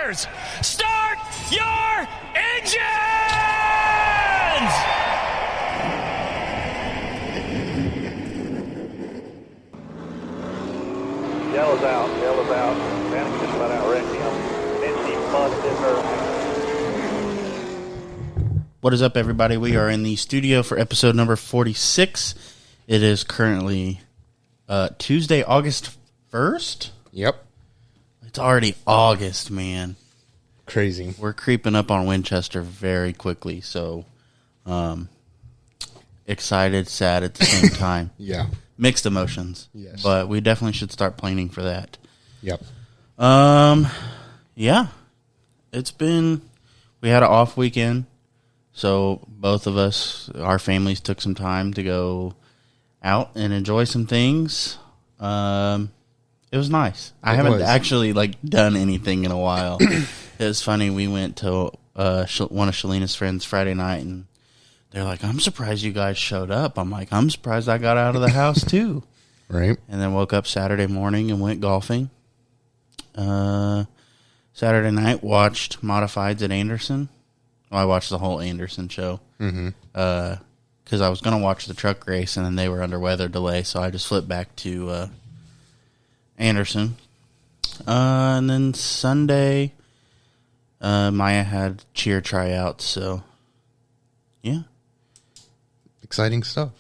Cars, start your engines! Yellow's out. Managed just about outrigged him. Then she busted her. What is up, everybody? We are in the studio for episode number 46. It is currently Tuesday, August 1st. Yep. It's already August, man. Crazy. We're creeping up on Winchester very quickly, so excited, sad at the same time. Yeah. Mixed emotions. Yes. But we definitely should start planning for that. Yep. Yeah. We had an off weekend, so both of us, our families took some time to go out and enjoy some things. It was nice. I haven't actually done anything in a while. It was funny. We went to one of Shalina's friends Friday night, and they're like, "I'm surprised you guys showed up." I'm like, "I'm surprised I got out of the house too." Right. And then woke up Saturday morning and went golfing. Saturday night watched Modifieds at Anderson. Well, I watched the whole Anderson show. Mm-hmm. Because I was going to watch the truck race, and then they were under weather delay, so I just flipped back to Anderson. And then Sunday, Maya had cheer tryouts, so yeah. Exciting stuff.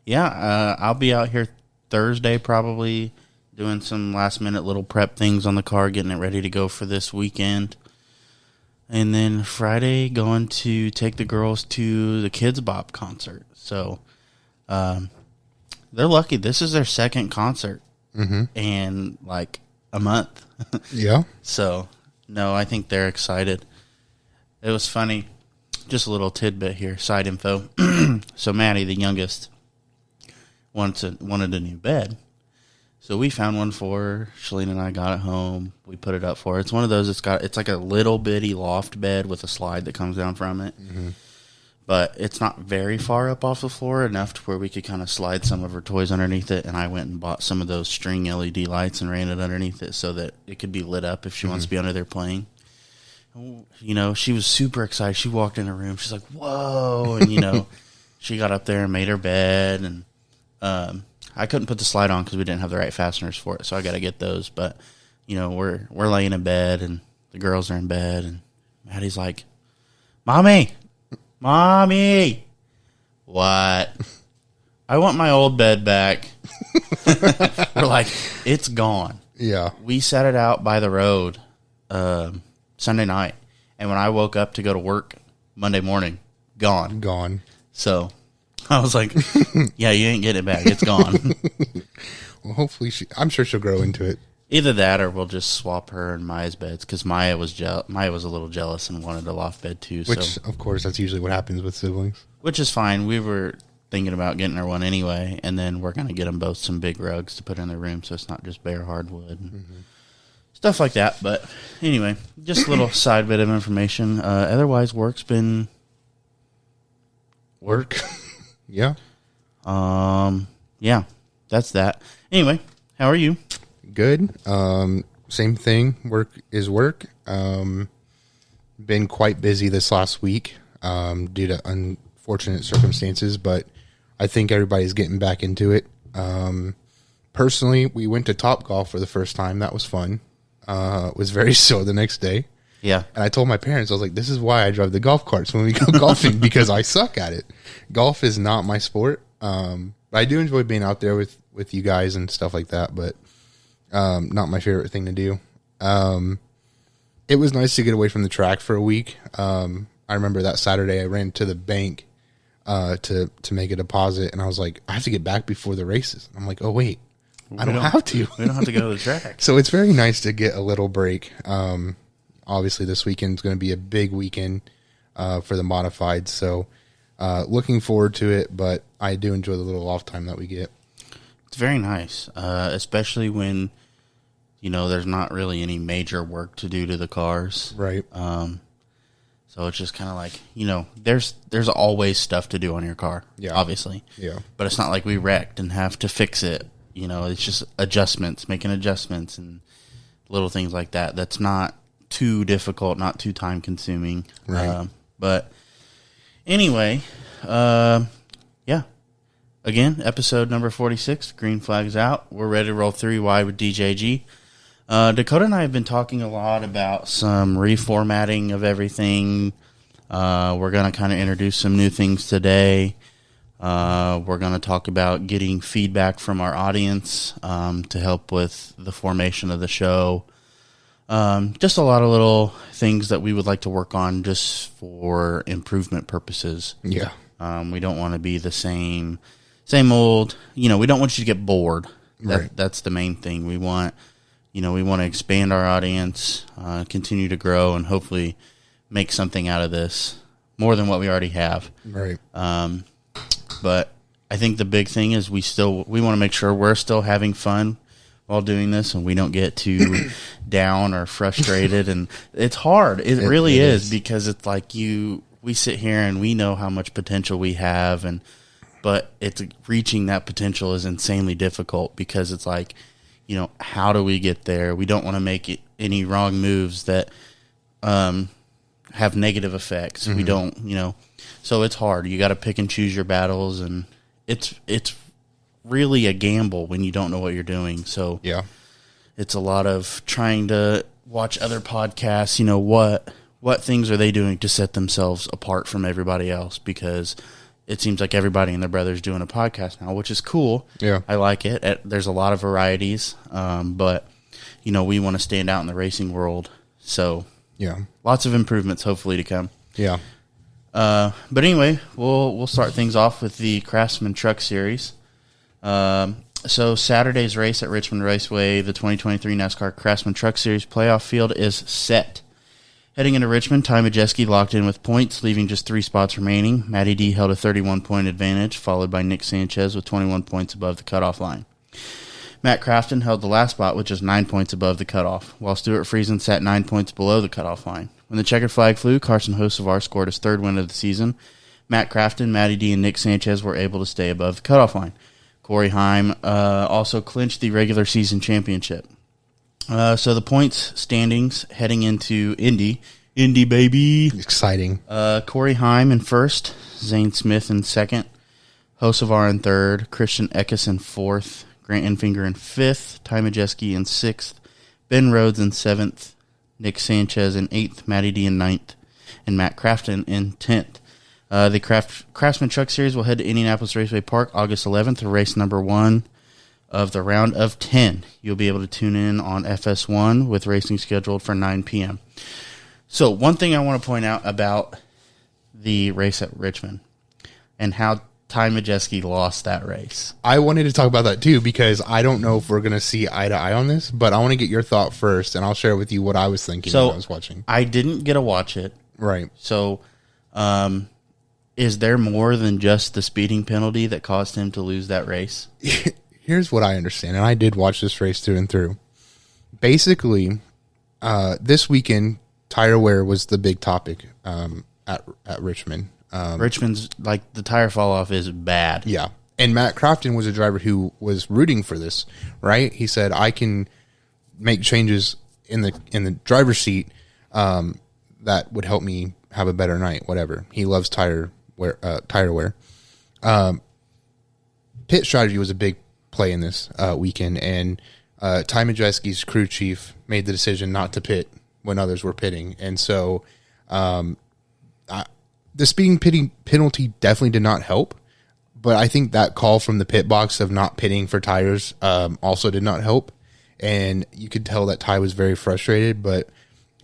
Yeah, I'll be out here Thursday probably doing some last-minute little prep things on the car, getting it ready to go for this weekend. And then Friday, going to take the girls to the Kids Bop concert. So they're lucky. This is their second concert in a month. Yeah. So, no, I think they're excited. It was funny. Just a little tidbit here, side info. So Maddie, the youngest, wanted a new bed. So we found one for her. Shalene and I got it home. We put it up for her. It's one of those. It's like a little bitty loft bed with a slide that comes down from it. Mm-hmm. But it's not very far up off the floor, enough to where we could kind of slide some of her toys underneath it. And I went and bought some of those string LED lights and ran it underneath it so that it could be lit up if she wants to be under there playing. You know, she was super excited. She walked in her room. She's like, "Whoa!" And she got up there and made her bed. And I couldn't put the slide on because we didn't have the right fasteners for it, so I got to get those. But we're laying in bed, and the girls are in bed, and Maddie's like, "Mommy, what? I want my old bed back." We're like, "It's gone." Yeah. We set it out by the road Sunday night, and when I woke up to go to work Monday morning, gone. So I was like, "Yeah, you ain't getting it back. It's gone." Well, hopefully I'm sure she'll grow into it. Either that, or we'll just swap her and Maya's beds, because Maya was a little jealous and wanted a loft bed too. Which, of course, that's usually what happens with siblings. Which is fine. We were thinking about getting her one anyway, and then we're going to get them both some big rugs to put in their room, so it's not just bare hardwood and stuff like that. But anyway, just a little side bit of information. Otherwise, work's been work. Yeah. Yeah, that's that. Anyway, how are you? Good. Same thing. Work is work. Been quite busy this last week due to unfortunate circumstances, but I think everybody's getting back into it. Personally, we went to Topgolf for the first time. That was fun. It was very sore the next day. Yeah. And I told my parents, I was like, this is why I drive the golf carts when we go golfing, because I suck at it. Golf is not my sport. But I do enjoy being out there with you guys and stuff like that, but not my favorite thing to do. It was nice to get away from the track for a week. I remember that Saturday I ran to the bank to make a deposit, and I was like, I have to get back before the races. I'm like, oh, wait. I don't have to. We don't have to go to the track. So it's very nice to get a little break. Obviously, this weekend is going to be a big weekend for the modified. So looking forward to it, but I do enjoy the little off time that we get. It's very nice, especially when, there's not really any major work to do to the cars. Right. So it's just kind of like, there's always stuff to do on your car, obviously. Yeah. But it's not like we wrecked and have to fix it. It's just making adjustments and little things like that. That's not too difficult, not too time consuming. Right. But anyway, yeah. Again, episode number 46, Green Flag's out. We're ready to roll 3 wide with DJG. Dakota and I have been talking a lot about some reformatting of everything. We're going to kind of introduce some new things today. We're going to talk about getting feedback from our audience to help with the formation of the show. Just a lot of little things that we would like to work on just for improvement purposes. Yeah. We don't want to be the same old, we don't want you to get bored. Right. That's the main thing. We want to expand our audience, continue to grow, and hopefully make something out of this more than what we already have. Right. But I think the big thing is we want to make sure we're still having fun while doing this, and we don't get too down or frustrated. And it's hard. It really is, because it's like we sit here and we know how much potential we have, but it's reaching that potential is insanely difficult, because it's like, how do we get there? We don't want to make any wrong moves that have negative effects. We don't, so it's hard. You got to pick and choose your battles, and it's really a gamble when you don't know what you're doing. So Yeah. it's a lot of trying to watch other podcasts, what things are they doing to set themselves apart from everybody else, because it seems like everybody and their brother's doing a podcast now, which is cool. Yeah. I like it. There's a lot of varieties, but, we want to stand out in the racing world. So Yeah. lots of improvements hopefully to come. Yeah. But anyway, we'll start things off with the Craftsman Truck Series. So Saturday's race at Richmond Raceway, the 2023 NASCAR Craftsman Truck Series playoff field is set. Heading into Richmond, Ty Majeski locked in with points, leaving just 3 spots remaining. Matty D held a 31-point advantage, followed by Nick Sanchez with 21 points above the cutoff line. Matt Crafton held the last spot with just 9 points above the cutoff, while Stuart Friesen sat 9 points below the cutoff line. When the checkered flag flew, Carson Hocevar scored his 3rd win of the season. Matt Crafton, Matty D, and Nick Sanchez were able to stay above the cutoff line. Corey Heim also clinched the regular season championship. So the points standings heading into Indy baby. Exciting. Corey Heim in 1st, Zane Smith in 2nd, Hocevar in 3rd, Christian Eckes in 4th, Grant Enfinger in 5th, Ty Majeski in 6th, Ben Rhodes in 7th, Nick Sanchez in 8th, Matty D in 9th, and Matt Crafton in 10th. The Craftsman Truck Series will head to Indianapolis Raceway Park August 11th for race number 1 of the round of 10. You'll be able to tune in on FS1 with racing scheduled for 9 p.m. So one thing I want to point out about the race at Richmond and how Ty Majeski lost that race. I wanted to talk about that too, because I don't know if we're going to see eye to eye on this, but I want to get your thought first, and I'll share with you what I was thinking when I was watching. I didn't get to watch it. Right. So, is there more than just the speeding penalty that caused him to lose that race? Here's what I understand, and I did watch this race through and through. Basically, this weekend, tire wear was the big topic at Richmond. Richmond's, like, the tire fall off is bad. Yeah. And Matt Crafton was a driver who was rooting for this, right? He said, I can make changes in the driver's seat that would help me have a better night, whatever. He loves tire wear. Pit strategy was a big play in this weekend, and Ty Majeski's crew chief made the decision not to pit when others were pitting. And so the speeding penalty definitely did not help, but I think that call from the pit box of not pitting for tires also did not help. And you could tell that Ty was very frustrated, but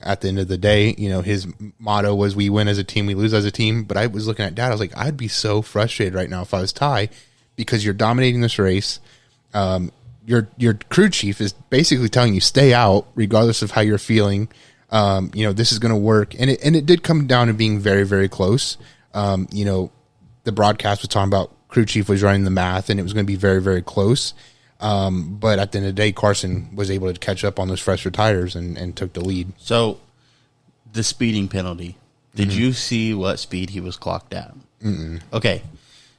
at the end of the day, his motto was, we win as a team, we lose as a team. But I was looking at Dad, I was like, I'd be so frustrated right now if I was Ty, because you're dominating this race. Your crew chief is basically telling you stay out regardless of how you're feeling. This is going to work. And it did come down to being very, very close. The broadcast was talking about crew chief was running the math, and it was going to be very, very close. But at the end of the day, Carson was able to catch up on those fresher tires and took the lead. So, the speeding penalty. Did you see what speed he was clocked at? Okay.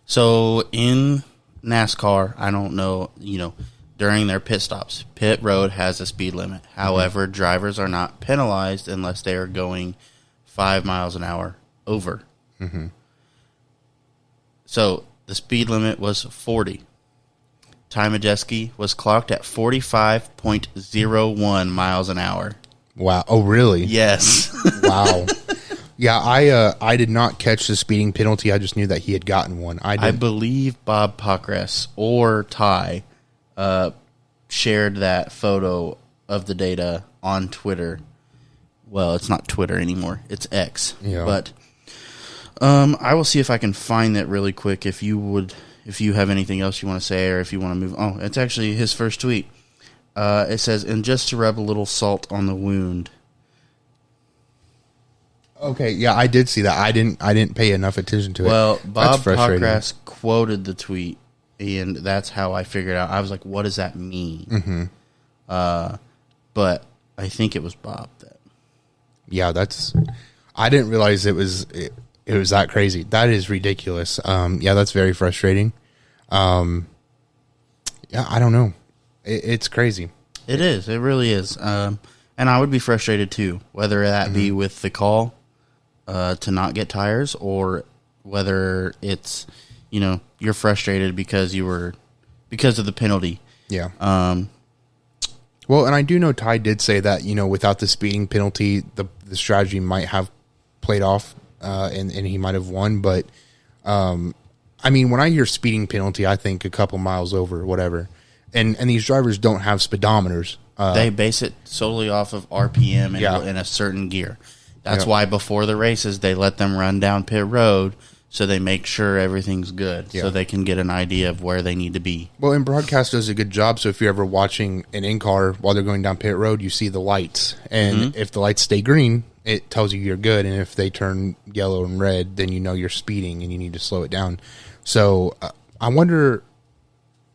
So, in NASCAR, I don't know, during their pit stops. Pit road has a speed limit. However, drivers are not penalized unless they are going 5 miles an hour over. So the speed limit was 40. Ty Majeski was clocked at 45.01 miles an hour. Wow. Oh, really? Yes. Wow. Yeah, I did not catch the speeding penalty. I just knew that he had gotten one. I believe Bob Pockrass or Ty shared that photo of the data on Twitter. Well, it's not Twitter anymore. It's X. Yeah. But I will see if I can find that really quick. If you have anything else you want to say, or if you want to move. Oh, it's actually his first tweet. It says, "And just to rub a little salt on the wound." Okay, yeah, I did see that. I didn't pay enough attention to it. Well, Bob That's frustrating. Pockrass quoted the tweet, and that's how I figured out. I was like, "What does that mean?" But I think it was Bob that. Yeah, I didn't realize it was that crazy. That is ridiculous. Yeah, that's very frustrating. Yeah, I don't know. It's crazy. It is. It really is. And I would be frustrated too, whether that be with the call to not get tires, or whether it's, you're frustrated because of the penalty. Yeah. Well, and I do know Ty did say that, without the speeding penalty, the strategy might have played off, and he might have won. But, I mean, when I hear speeding penalty, I think a couple miles over, whatever. And these drivers don't have speedometers. They base it solely off of RPM in a certain gear. That's why before the races, they let them run down pit road, so they make sure everything's good, so they can get an idea of where they need to be. Well, and broadcast does a good job. So if you're ever watching an in-car while they're going down pit road, you see the lights. And if the lights stay green, it tells you you're good. And if they turn yellow and red, then you know you're speeding and you need to slow it down. So I wonder,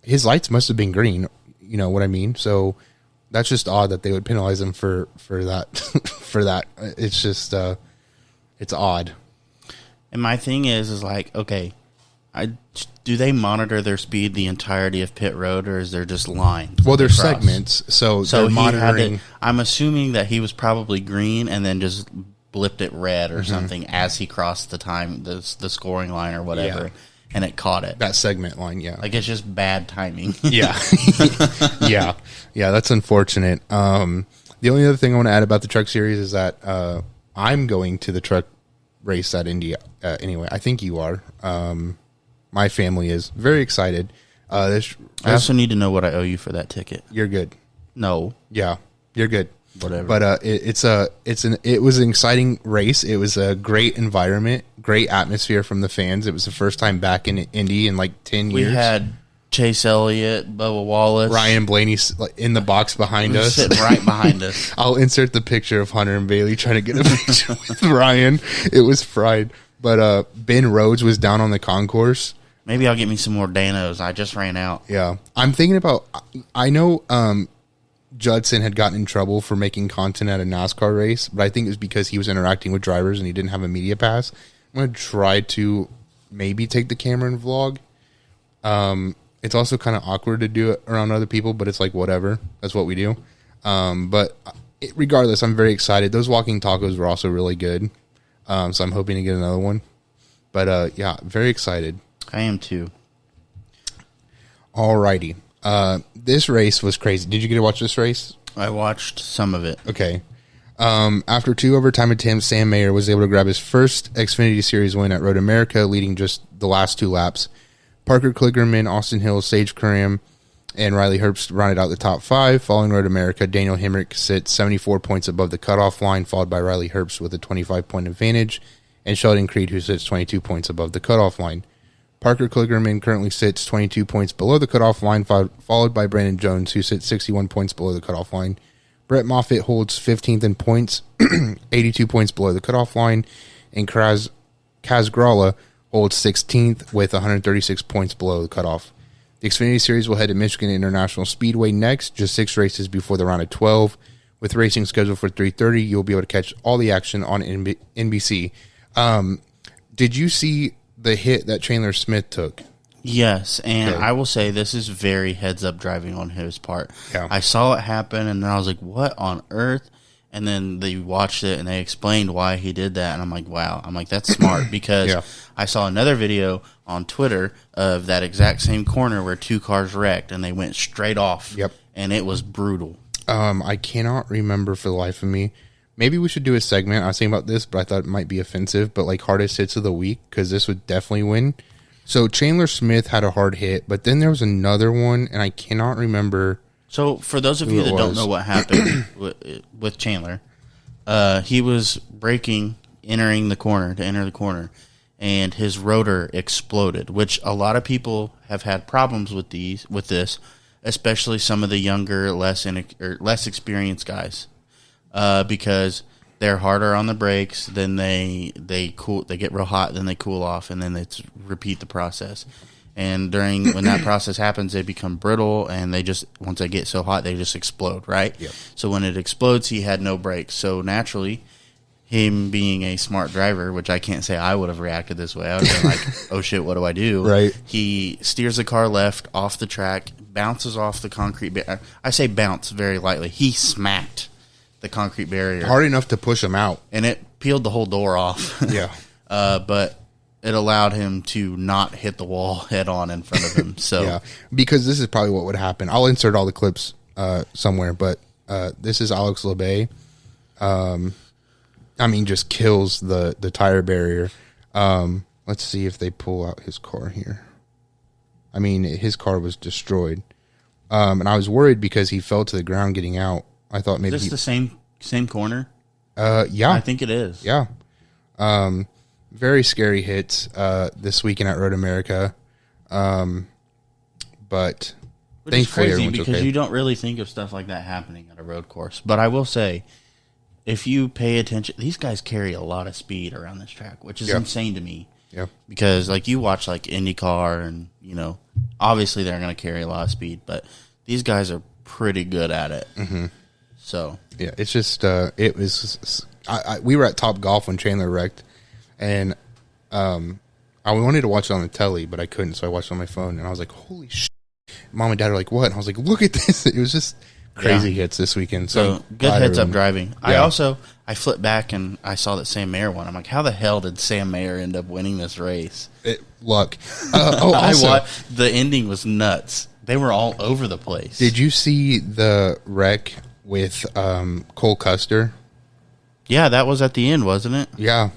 his lights must have been green. You know what I mean? So that's just odd that they would penalize him for that. For that. It's just, it's odd. And my thing is like, okay, do they monitor their speed the entirety of pit road, or is there just lines? Well, there's segments, so they're monitoring. I'm assuming that he was probably green and then just blipped it red or something as he crossed the scoring line or whatever, and it caught it. That segment line, yeah. Like, it's just bad timing. Yeah. Yeah, that's unfortunate. The only other thing I want to add about the truck series is that I'm going to the truck race at Indy anyway. I think you are. My family is very excited. I also need to know what I owe you for that ticket. You're good. No. Yeah, you're good. Whatever. But it was an exciting race. It was a great environment, great atmosphere from the fans. It was the first time back in Indy in like 10 years. We had Chase Elliott, Bubba Wallace, Ryan Blaney in the box behind us. Sitting right behind us. I'll insert the picture of Hunter and Bailey trying to get a picture with Ryan. It was fried. But Ben Rhodes was down on the concourse. Maybe I'll get me some more Danos. I just ran out. Yeah. I'm thinking about, I know Judson had gotten in trouble for making content at a NASCAR race, but I think it was because he was interacting with drivers and he didn't have a media pass. I'm going to try to maybe take the camera and vlog. It's also kind of awkward to do it around other people, but it's like, whatever. That's what we do. But regardless, I'm very excited. Those walking tacos were also really good. So I'm hoping to get another one. But yeah, very excited. I am too. Alrighty. This race was crazy. Did you get to watch this race? I watched some of it. Okay. After 2 overtime attempts, Sam Mayer was able to grab his first Xfinity Series win at Road America, leading just the last 2 laps. Parker Kligerman, Austin Hill, Sage Karam, and Riley Herbst rounded out the top 5. Following Road America, Daniel Hemrick sits 74 points above the cutoff line, followed by Riley Herbst with a 25-point advantage, and Sheldon Creed, who sits 22 points above the cutoff line. Parker Kligerman currently sits 22 points below the cutoff line, followed by Brandon Jones, who sits 61 points below the cutoff line. Brett Moffitt holds 15th in points, 82 points below the cutoff line, and Kaz Gralla holds 16th with 136 points below the cutoff. The Xfinity Series will head to Michigan International Speedway next, just 6 races before the round of 12. With racing scheduled for 3:30, you'll be able to catch all the action on NBC. Did you see the hit that Chandler Smith took? Yes, and Okay. I will say this is very heads-up driving on his part. Yeah. I saw it happen, and then I was like, what on earth? And then they watched it, and they explained why he did that, and I'm like, wow. I'm like, that's smart, because Yeah. I saw another video on Twitter of that exact same corner where 2 cars wrecked, and they went straight off. Yep. And it was brutal. I cannot remember for the life of me. Maybe we should do a segment. I was thinking about this, but I thought it might be offensive. But like hardest hits of the week, because this would definitely win. So Chandler Smith had a hard hit, but then there was another one, and I cannot remember. So, for those of you it that don't was. know what happened with Chandler, he was braking, to enter the corner, and his rotor exploded, which a lot of people have had problems with this, especially some of the younger, less experienced guys, because they're harder on the brakes. Then they get real hot, then they cool off, and then they repeat the process. And when that process happens, they become brittle, and once they get so hot, they just explode, right? Yep. So when it explodes, he had no brakes. So naturally, him being a smart driver, which I can't say I would have reacted this way. I would have been like, oh shit, what do I do? Right. He steers the car left off the track, bounces off the concrete barrier. I say bounce very lightly. He smacked the concrete barrier. Hard enough to push him out. And it peeled the whole door off. Yeah. But it allowed him to not hit the wall head on in front of him. So Yeah, because this is probably what would happen. I'll insert all the clips somewhere, but this is Alex Labbe. Just kills the tire barrier. Let's see if they pull out his car here. His car was destroyed. And I was worried because he fell to the ground getting out. I thought maybe is this the same corner? yeah. I think it is. Yeah. Very scary hits this weekend at Road America. But Which is thankfully crazy everyone's because okay. you don't really think of stuff like that happening at a road course. But I will say, if you pay attention, these guys carry a lot of speed around this track, which is Yeah. insane to me. Yeah. Because like you watch like IndyCar and, obviously they're going to carry a lot of speed, but these guys are pretty good at it. Mm-hmm. So. Yeah, it's just it was. We were at Top Golf when Chandler wrecked, and I wanted to watch it on the telly, but I couldn't, so I watched it on my phone, and I was like, "Holy shit!" Mom and Dad are like, "What?" And I was like, "Look at this!" It was just crazy hits this weekend. So So good heads up driving. Yeah. I flipped back and I saw that Sam Mayer won. I'm like, how the hell did Sam Mayer end up winning this race? Luck. Also, The ending was nuts. They were all over the place. did you see the wreck with Cole Custer? Yeah, that was at the end, wasn't it? Yeah,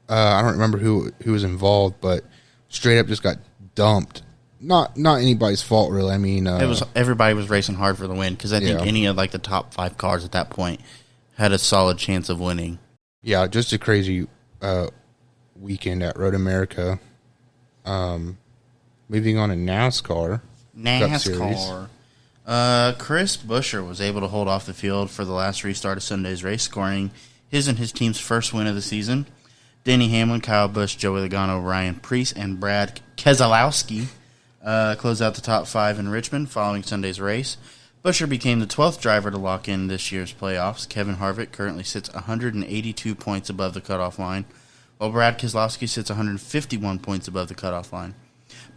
I don't remember who was involved, but straight up just got dumped. Not anybody's fault, really. It was everybody was racing hard for the win because I think Yeah. any of like the top 5 cars at that point had a solid chance of winning. Yeah, just a crazy weekend at Road America. Moving on to NASCAR. Cup Series. NASCAR. Chris Buescher was able to hold off the field for the last restart of Sunday's race, scoring his and his team's first win of the season. Denny Hamlin, Kyle Busch, Joey Logano, Ryan Preece, and Brad Keselowski closed out the top 5 in Richmond following Sunday's race. Buescher became the 12th driver to lock in this year's playoffs. Kevin Harvick currently sits 182 points above the cutoff line, while Brad Keselowski sits 151 points above the cutoff line.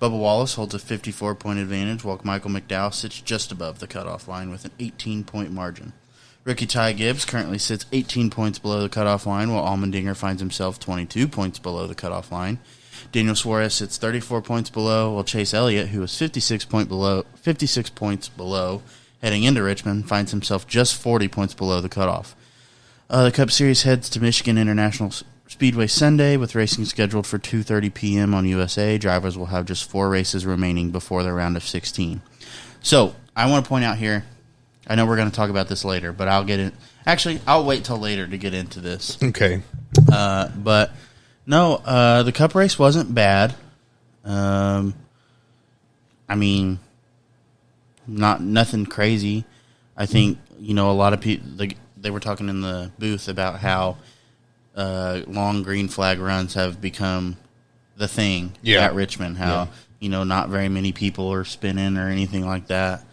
Bubba Wallace holds a 54-point advantage, while Michael McDowell sits just above the cutoff line with an 18-point margin. Rookie Ty Gibbs currently sits 18 points below the cutoff line, while Allmendinger finds himself 22 points below the cutoff line. Daniel Suarez sits 34 points below, while Chase Elliott, who was 56 points below heading into Richmond, finds himself just 40 points below the cutoff. The Cup Series heads to Michigan International Speedway Sunday, with racing scheduled for 2:30 p.m. on USA. Drivers will have just 4 races remaining before the round of 16. So, I want to point out here, I know we're going to talk about this later, but I'll wait till later to get into this. Okay. But no, the Cup race wasn't bad. Nothing crazy. I think, a lot of people, they were talking in the booth about how long green flag runs have become the thing at Richmond. How, not very many people are spinning or anything like that.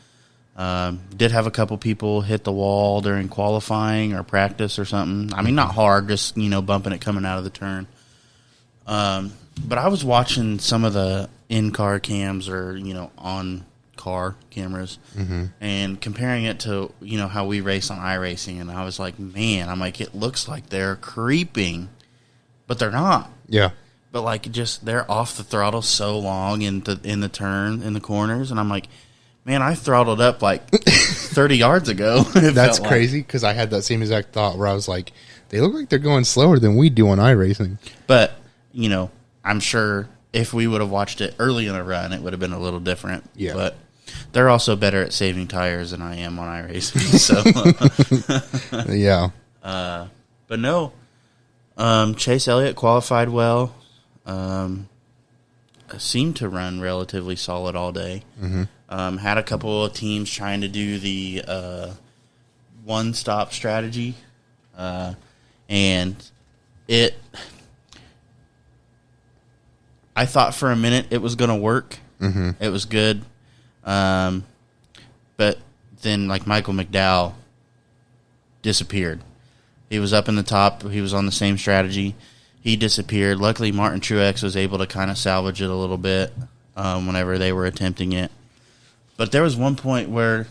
Did have a couple people hit the wall during qualifying or practice or something. Not hard, just, bumping it coming out of the turn. But I was watching some of the in-car cams or, on car cameras, and comparing it to, how we race on iRacing. And I was like, man, it looks like they're creeping, but they're not. Yeah. But they're off the throttle so long in the turn, in the corners. And I'm like, man, I throttled up 30 yards ago. That's crazy, because I had that same exact thought where I was like, they look like they're going slower than we do on iRacing. But, I'm sure if we would have watched it early in the run, it would have been a little different. Yeah. But they're also better at saving tires than I am on iRacing. So, Yeah. But no, Chase Elliott qualified well. Seemed to run relatively solid all day. Had a couple of teams trying to do the one-stop strategy, and I thought for a minute it was going to work. It was good, but then Michael McDowell disappeared. He was up in the top. He was on the same strategy. He disappeared. Luckily, Martin Truex was able to kind of salvage it a little bit whenever they were attempting it. But there was one point where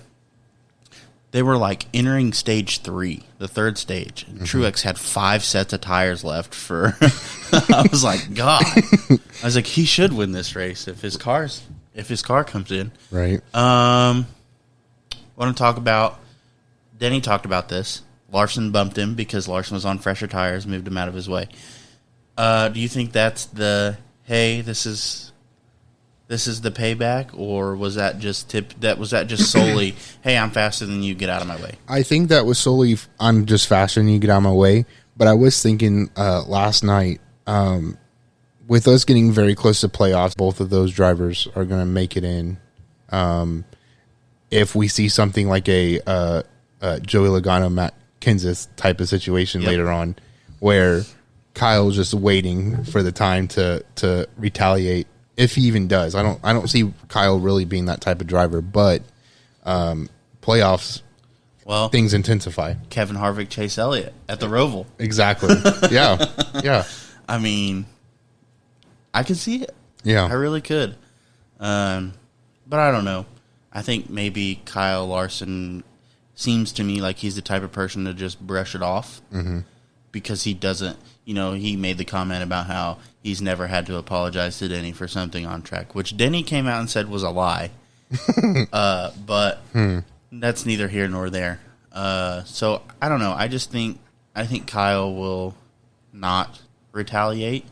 they were entering stage 3, the third stage. Truex had 5 sets of tires left for. I was like, God. I was like, he should win this race if his car comes in. Right. Want to talk about? Denny talked about this. Larson bumped him because Larson was on fresher tires, moved him out of his way. Do you think that's the this is the payback, or was that just solely hey, I'm faster than you, get out of my way? I think that was solely I'm just faster than you, get out of my way. But I was thinking last night, with us getting very close to playoffs, both of those drivers are going to make it in. If we see something like a Joey Logano, Matt Kenseth type of situation later on, where Kyle's just waiting for the time to retaliate, if he even does. I don't see Kyle really being that type of driver, but playoffs, things intensify. Kevin Harvick, Chase Elliott at the Roval. Exactly. Yeah. I mean, I could see it. Yeah. I really could. But I don't know. I think maybe Kyle Larson seems to me like he's the type of person to just brush it off, because he doesn't, he made the comment about how he's never had to apologize to Denny for something on track, which Denny came out and said was a lie. But that's neither here nor there. So I don't know. I think Kyle will not retaliate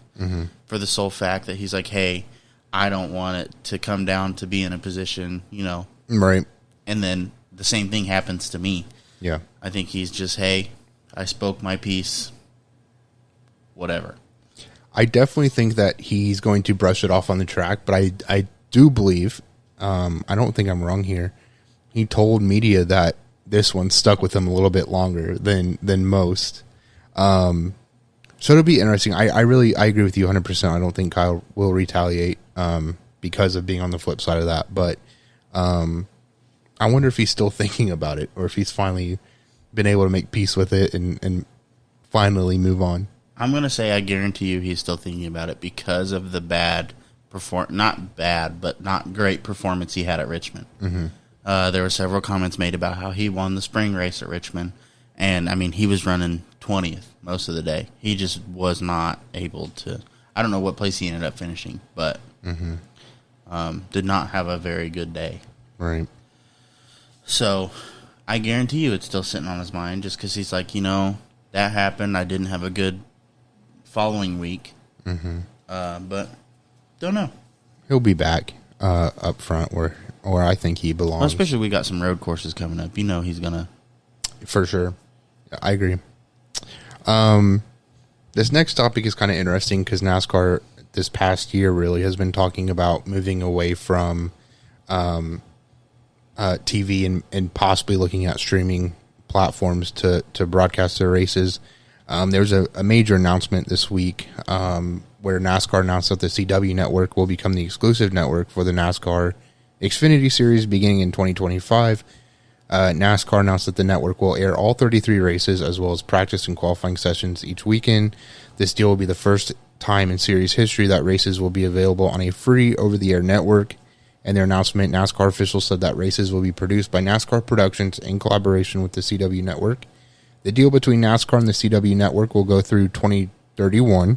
for the sole fact that he's like, hey, I don't want it to come down to be in a position, Right. And then the same thing happens to me. Yeah. I think he's just, hey, I spoke my piece, whatever. I definitely think that he's going to brush it off on the track, but I do believe, I don't think I'm wrong here, he told media that this one stuck with him a little bit longer than most. So it'll be interesting. I agree with you 100%. I don't think Kyle will retaliate because of being on the flip side of that, but I wonder if he's still thinking about it, or if he's finally been able to make peace with it and finally move on. I'm going to say I guarantee you he's still thinking about it because of the not bad, but not great performance he had at Richmond. There were several comments made about how he won the spring race at Richmond, and, I mean, he was running 20th most of the day. He just was not able to. I don't know what place he ended up finishing, but did not have a very good day. Right. So I guarantee you it's still sitting on his mind, just because he's like, that happened. I didn't have a good following week. But don't know. He'll be back up front where I think he belongs. Well, especially we got some road courses coming up. He's going to. For sure. I agree. This next topic is kind of interesting because NASCAR this past year really has been talking about moving away from TV and possibly looking at streaming platforms to broadcast their races. There was a major announcement this week where NASCAR announced that the CW network will become the exclusive network for the NASCAR Xfinity Series beginning in 2025. NASCAR announced that the network will air all 33 races as well as practice and qualifying sessions each weekend. This deal will be the first time in series history that races will be available on a free over-the-air network. In their announcement, NASCAR officials said that races will be produced by NASCAR Productions in collaboration with the CW Network. The deal between NASCAR and the CW Network will go through 2031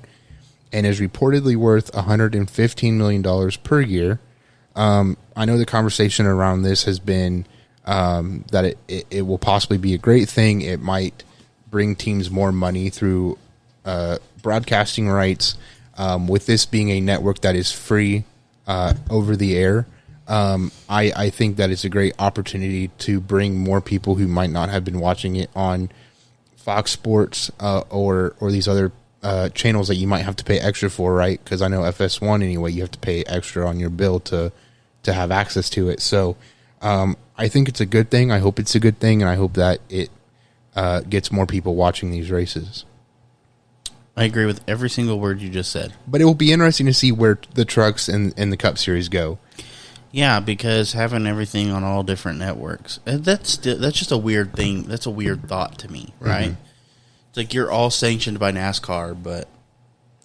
and is reportedly worth $115 million per year. I know the conversation around this has been that it will possibly be a great thing. It might bring teams more money through broadcasting rights. With this being a network that is free over the air, I think that it's a great opportunity to bring more people who might not have been watching it on Fox Sports or these other channels that you might have to pay extra for, right? Because I know FS1 anyway, you have to pay extra on your bill to have access to it. So I think it's a good thing. I hope it's a good thing, and I hope that it gets more people watching these races. I agree with every single word you just said. But it will be interesting to see where the trucks and the Cup Series go. Yeah, because having everything on all different networks, that's just a weird thing. That's a weird thought to me, right? Mm-hmm. It's like you're all sanctioned by NASCAR, but...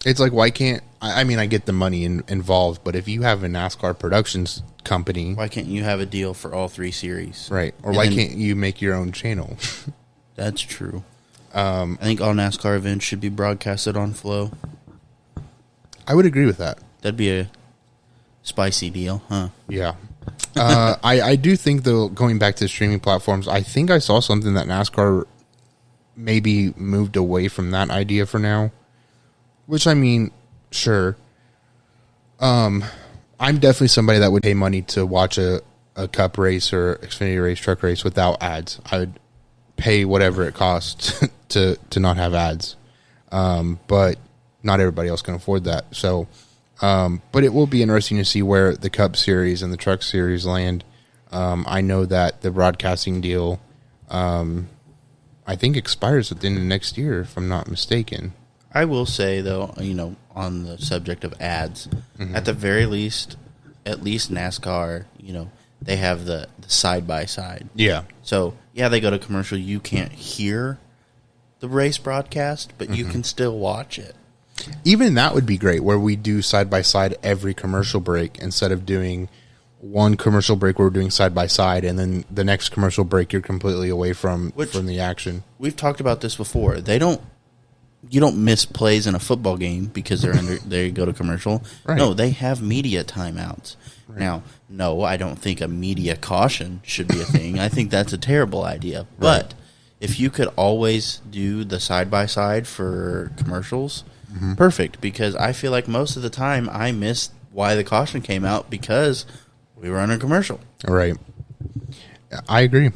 It's like, why can't... I mean, I get the money involved, but if you have a NASCAR Productions company... Why can't you have a deal for all three series? Right. Or why can't you make your own channel? That's true. I think all NASCAR events should be broadcasted on Flow. I would agree with that. That'd be a spicy deal, huh? Yeah. I do think, though, going back to streaming platforms, I think I saw something that NASCAR maybe moved away from that idea for now. Which, I mean, sure. I'm definitely somebody that would pay money to watch a Cup race or Xfinity race, truck race without ads. I would pay whatever it costs to not have ads. But not everybody else can afford that. So, but it will be interesting to see where the Cup Series and the Truck Series land. I know that the broadcasting deal, I think, expires at the end of next year, if I'm not mistaken. I will say, though, on the subject of ads, mm-hmm. at the very least, at least NASCAR, they have the side-by-side. Yeah. So, yeah, they go to commercial. You can't hear the race broadcast, but you can still watch it. Even that would be great, where we do side-by-side every commercial break instead of doing one commercial break where we're doing side-by-side, and then the next commercial break you're completely away from the action. We've talked about this before. You don't miss plays in a football game because they go to commercial. Right. No, they have media timeouts. Right. Now, no, I don't think a media caution should be a thing. I think that's a terrible idea. Right. But if you could always do the side-by-side for commercials, perfect, because I feel like most of the time I missed why the caution came out because we were on a commercial. Right. I agree.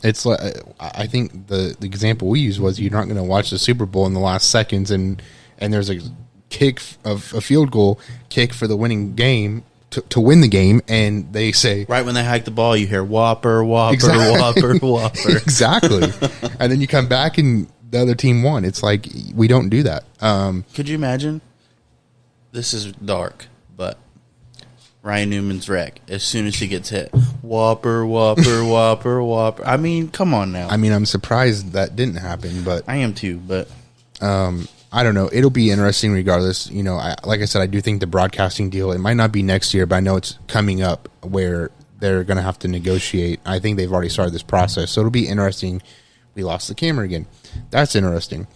It's like, I think the example we used was you're not going to watch the Super Bowl in the last seconds and there's a kick of a field goal kick for the winning game to win the game, and they say right when they hike the ball you hear whopper, whopper, exactly. Whopper, whopper. Exactly. And then you come back and the other team won. It's like, we don't do that. Could you imagine? This is dark, but Ryan Newman's wreck, as soon as he gets hit, whopper, whopper, whopper, whopper. I mean, come on now. I mean, I'm surprised that didn't happen, but I am too. But I don't know. It'll be interesting regardless. Like I said, I do think the broadcasting deal, it might not be next year, but I know it's coming up where they're going to have to negotiate. I think they've already started this process, so it'll be interesting. We lost the camera again. That's interesting.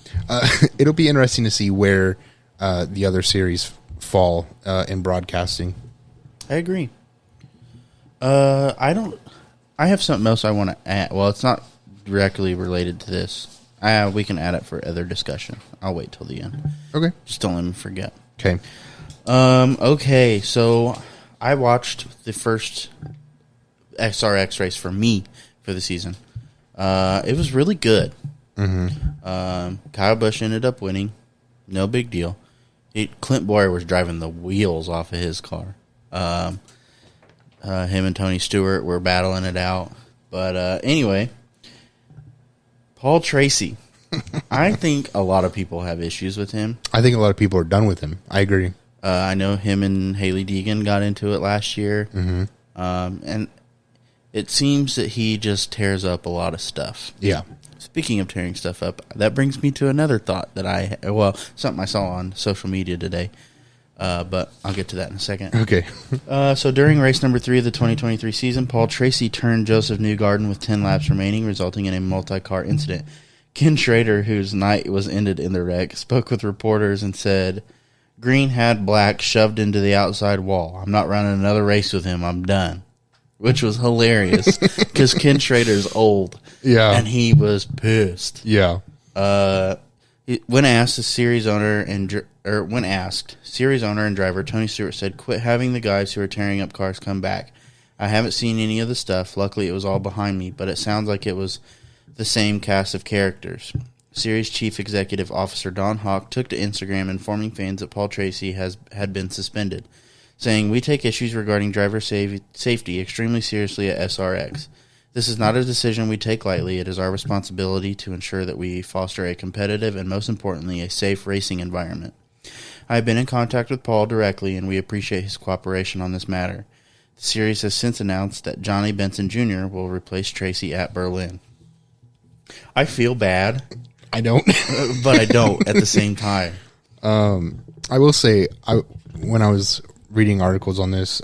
It'll be interesting to see where the other series fall in broadcasting. I agree. I have something else I want to add. Well, it's not directly related to this. We can add it for other discussion. I'll wait till the end. Okay. Just don't let me forget. Okay. Okay, so I watched the first SRX race for me for the season. It was really good. Mm-hmm. Kyle Busch ended up winning. No big deal. Clint Bowyer was driving the wheels off of his car. Him and Tony Stewart were battling it out. But anyway, Paul Tracy. I think a lot of people have issues with him. I think a lot of people are done with him. I agree. I know him and Hailie Deegan got into it last year. Mm-hmm. And it seems that he just tears up a lot of stuff. Yeah. Speaking of tearing stuff up, that brings me to another thought that something I saw on social media today. But I'll get to that in a second. Okay. So during race number 3 of the 2023 season, Paul Tracy turned Joseph Newgarden with 10 laps remaining, resulting in a multi-car incident. Ken Schrader, whose night was ended in the wreck, spoke with reporters and said, "Green had black shoved into the outside wall. I'm not running another race with him. I'm done." Which was hilarious because Ken Schrader's old. Yeah. And he was pissed. Yeah. When asked, series owner and driver Tony Stewart said, "Quit having the guys who are tearing up cars come back. I haven't seen any of the stuff. Luckily, it was all behind me, but it sounds like it was the same cast of characters." Series Chief Executive Officer Don Hawk took to Instagram informing fans that Paul Tracy had been suspended, saying, "We take issues regarding driver safety extremely seriously at SRX. This is not a decision we take lightly. It is our responsibility to ensure that we foster a competitive and, most importantly, a safe racing environment. I have been in contact with Paul directly, and we appreciate his cooperation on this matter. The series has since announced that Johnny Benson Jr. will replace Tracy at Berlin." I feel bad, I don't. but I don't at the same time. I will say, when I was reading articles on this,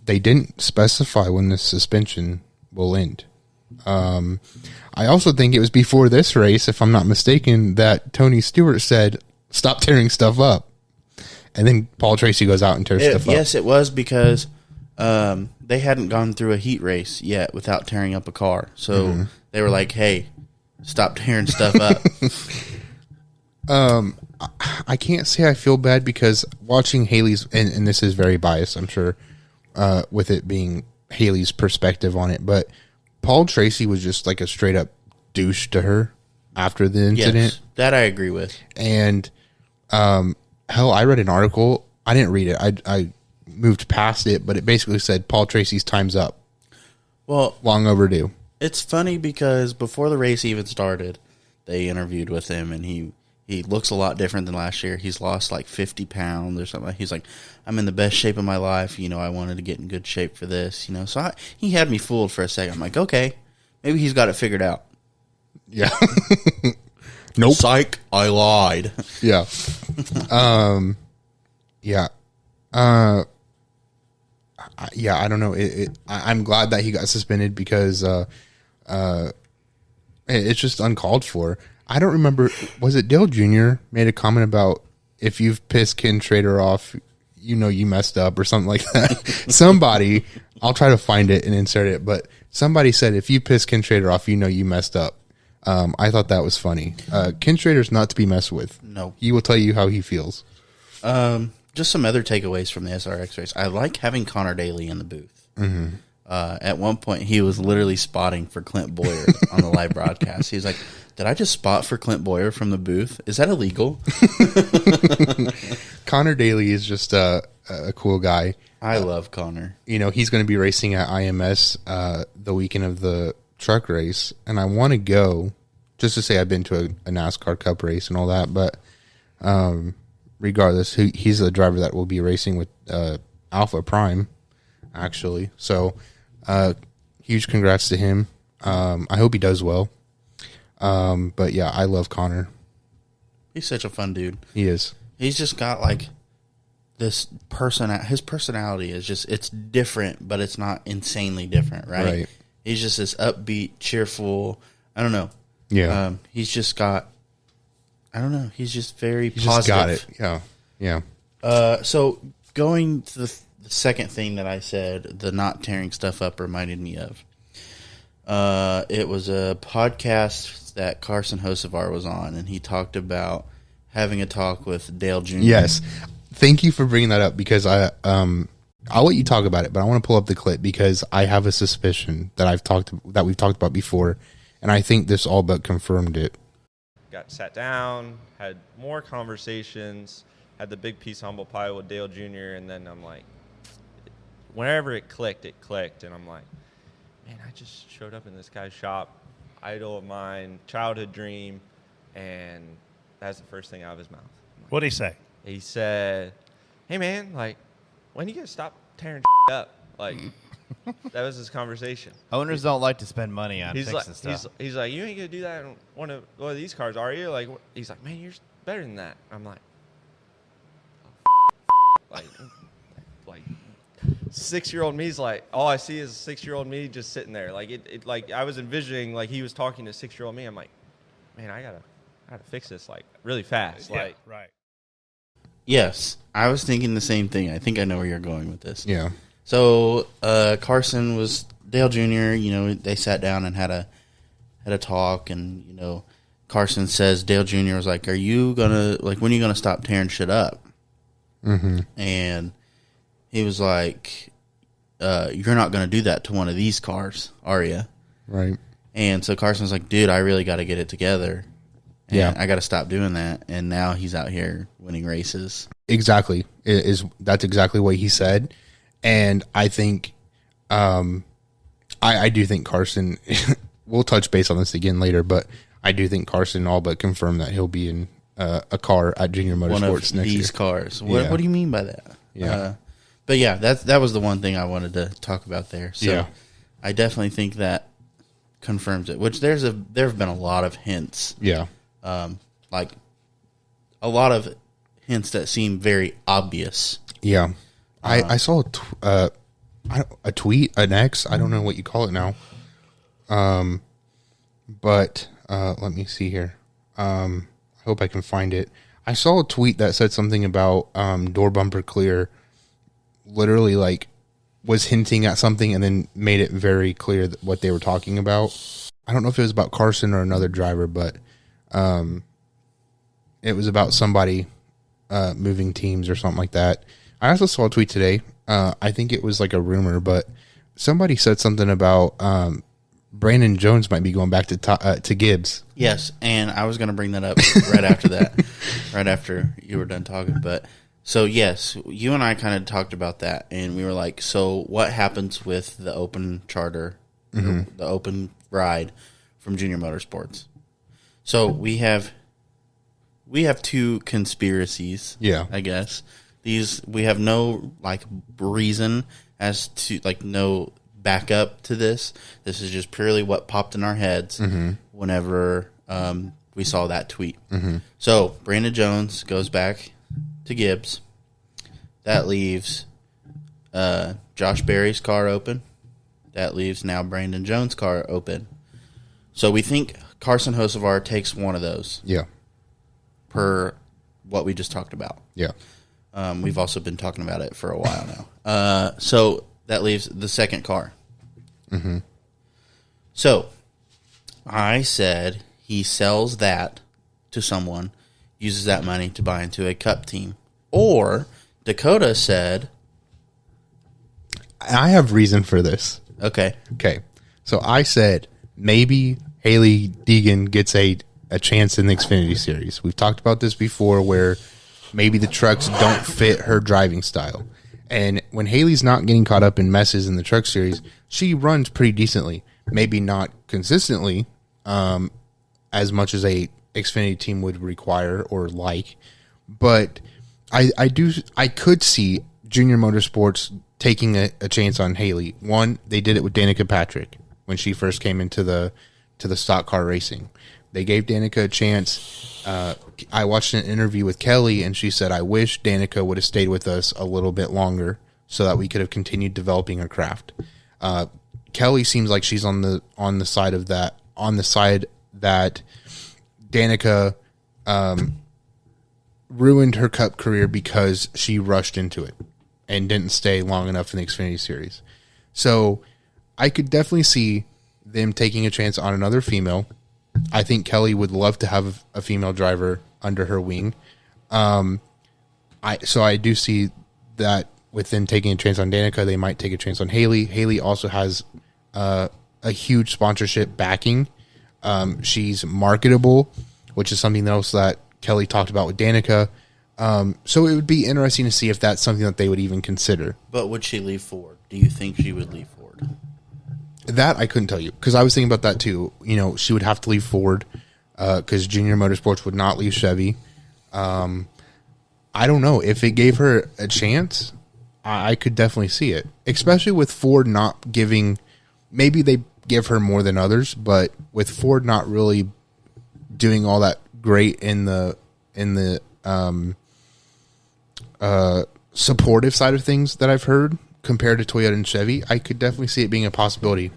they didn't specify when the suspension will end. I also think it was before this race, if I'm not mistaken, that Tony Stewart said, "Stop tearing stuff up." And then Paul Tracy goes out and tears stuff up. Yes, it was because they hadn't gone through a heat race yet without tearing up a car. So they were like, "Hey, stop tearing stuff up." I can't say I feel bad because watching Haley's, and this is very biased, I'm sure, with it being Haley's perspective on it, but Paul Tracy was just like a straight up douche to her after the incident. Yes, that I agree with. And hell, I read an article. I didn't read it. I moved past it, but it basically said Paul Tracy's time's up. Well, Long overdue. it's funny because before the race even started, they interviewed with him, and he looks a lot different than last year. He's lost like 50 pounds or something. He's like, "I'm in the best shape of my life. I wanted to get in good shape for this." So he had me fooled for a second. I'm like, okay, maybe he's got it figured out. Yeah. Nope. Psych, I lied. Yeah. Yeah. Yeah, I don't know. I'm glad that he got suspended because it's just uncalled for. I don't remember. Was it Dale Jr. made a comment about if you've pissed Ken Schrader off, you messed up or something like that? Somebody, I'll try to find it and insert it, but somebody said if you piss Ken Schrader off, you messed up. I thought that was funny. Ken Schrader's not to be messed with. No. He will tell you how he feels. Just some other takeaways from the SRX race. I like having Connor Daly in the booth. Mm-hmm. At one point, he was literally spotting for Clint Boyer on the live broadcast. He's like, "Did I just spot for Clint Boyer from the booth? Is that illegal?" Connor Daly is just a cool guy. I love Connor. He's going to be racing at IMS the weekend of the truck race, and I want to go just to say I've been to a NASCAR Cup race and all that, but regardless, he's a driver that will be racing with Alpha Prime, actually. So, huge congrats to him. I hope he does well. But yeah, I love Connor. He's such a fun dude. He is. He's just got like this person. His personality is just, it's different, but it's not insanely different, right? He's just this upbeat, cheerful. I don't know. Yeah. He's just got. I don't know. He's just very positive. Just got it. Yeah. Yeah. So going to the second thing that I said, the not tearing stuff up reminded me of. It was a podcast that Carson Hocevar was on, and he talked about having a talk with Dale Jr. Yes. Thank you for bringing that up because I'll let you talk about it, but I want to pull up the clip because I have a suspicion that we've talked about before, and I think this all but confirmed it. Got sat down, had more conversations, had the big piece of humble pie with Dale Jr., and then I'm like, whenever it clicked, and I'm like, man, I just showed up in this guy's shop, idol of mine, childhood dream, and that's the first thing out of his mouth. What'd he say? He said, "Hey man, like, when you gonna stop tearing up? Like, That was his conversation. Owners don't like to spend money on He's like, fixing stuff. he's like, you ain't gonna do that in one of these cars, are you? Like, he's like, man, you're better than that. I'm like, like 6-year-old me's like, all I see is 6-year-old me just sitting there. Like it like I was envisioning like he was talking to 6-year-old me. I'm like, man, I gotta fix this like really fast. Like, right. Yes, I was thinking the same thing. I think I know where you're going with this. Yeah. So Carson was Dale Jr. You know, they sat down and had a talk, and you know, Carson says Dale Jr. was like, "Are you gonna when are you gonna stop tearing shit up?" Mm-hmm. And he was like, "You're not gonna do that to one of these cars, are you?" Right. And so Carson's like, "Dude, I really got to get it together. And Yeah. I got to stop doing that." And now he's out here winning races. Exactly. That's exactly what he said. And I think, I do think Carson, we'll touch base on this again later, but I do think Carson all but confirmed that he'll be in a car at Junior One Motorsports of next these year. cars. Yeah. What do you mean by that? Yeah. But yeah, that was the one thing I wanted to talk about there. So Yeah. I definitely think that confirms it. Which there have been a lot of hints, Yeah. like a lot of hints that seem very obvious. Yeah. I saw a tweet, an X. I don't know what you call it now. But let me see here. I hope I can find it. I saw a tweet that said something about door bumper clear. Literally, like, was hinting at something and then made it very clear that what they were talking about. I don't know if it was about Carson or another driver, but it was about somebody moving teams or something like that. I also saw a tweet today. I think it was like a rumor, but somebody said something about Brandon Jones might be going back to Gibbs. Yes, and I was going to bring that up right after that, right after you were done talking. But so yes, you and I kind of talked about that, and we were like, so what happens with the open charter, the open ride from Junior Motorsports? So we have two conspiracies. Yeah. I guess we have no like reason as to like no backup to this. This is just purely what popped in our heads whenever we saw that tweet. So Brandon Jones goes back to Gibbs. That leaves Josh Berry's car open. That leaves now Brandon Jones' car open. So we think Carson Hocevar takes one of those. Yeah. Per what we just talked about. Yeah. We've also been talking about it for a while now. So that leaves the second car. So I said he sells that to someone, uses that money to buy into a cup team. Or Dakota said, I have reason for this. okay, Okay. So I said maybe Haley Deegan gets a chance in the Xfinity Series. We've talked about this before where maybe the trucks don't fit her driving style. And when Haley's not getting caught up in messes in the truck series, she runs pretty decently. Maybe not consistently as much as a Xfinity team would require or like. But I could see Junior Motorsports taking a chance on Haley. One, they did it with Danica Patrick when she first came into the stock car racing. They gave Danica a chance. I watched an interview with Kelly, and she said, I wish Danica would have stayed with us a little bit longer so that we could have continued developing her craft. Kelly seems like she's on the side that Danica ruined her Cup career because she rushed into it and didn't stay long enough in the Xfinity Series. So I could definitely see them taking a chance on another female. I think Kelly would love to have a female driver under her wing. So I do see that with them taking a chance on Danica, they might take a chance on Haley. Haley also has a huge sponsorship backing. She's marketable, which is something else that Kelly talked about with Danica. So it would be interesting to see if that's something that they would even consider. but would she leave Ford? Do you think she would leave Ford? That I couldn't tell you because I was thinking about that too. You know, she would have to leave Ford because Junior Motorsports would not leave Chevy. I don't know if it gave her a chance. I could definitely see it, especially with Ford not giving. Maybe they give her more than others, but with Ford not really doing all that great in the supportive side of things that I've heard compared to Toyota and Chevy, I could definitely see it being a possibility.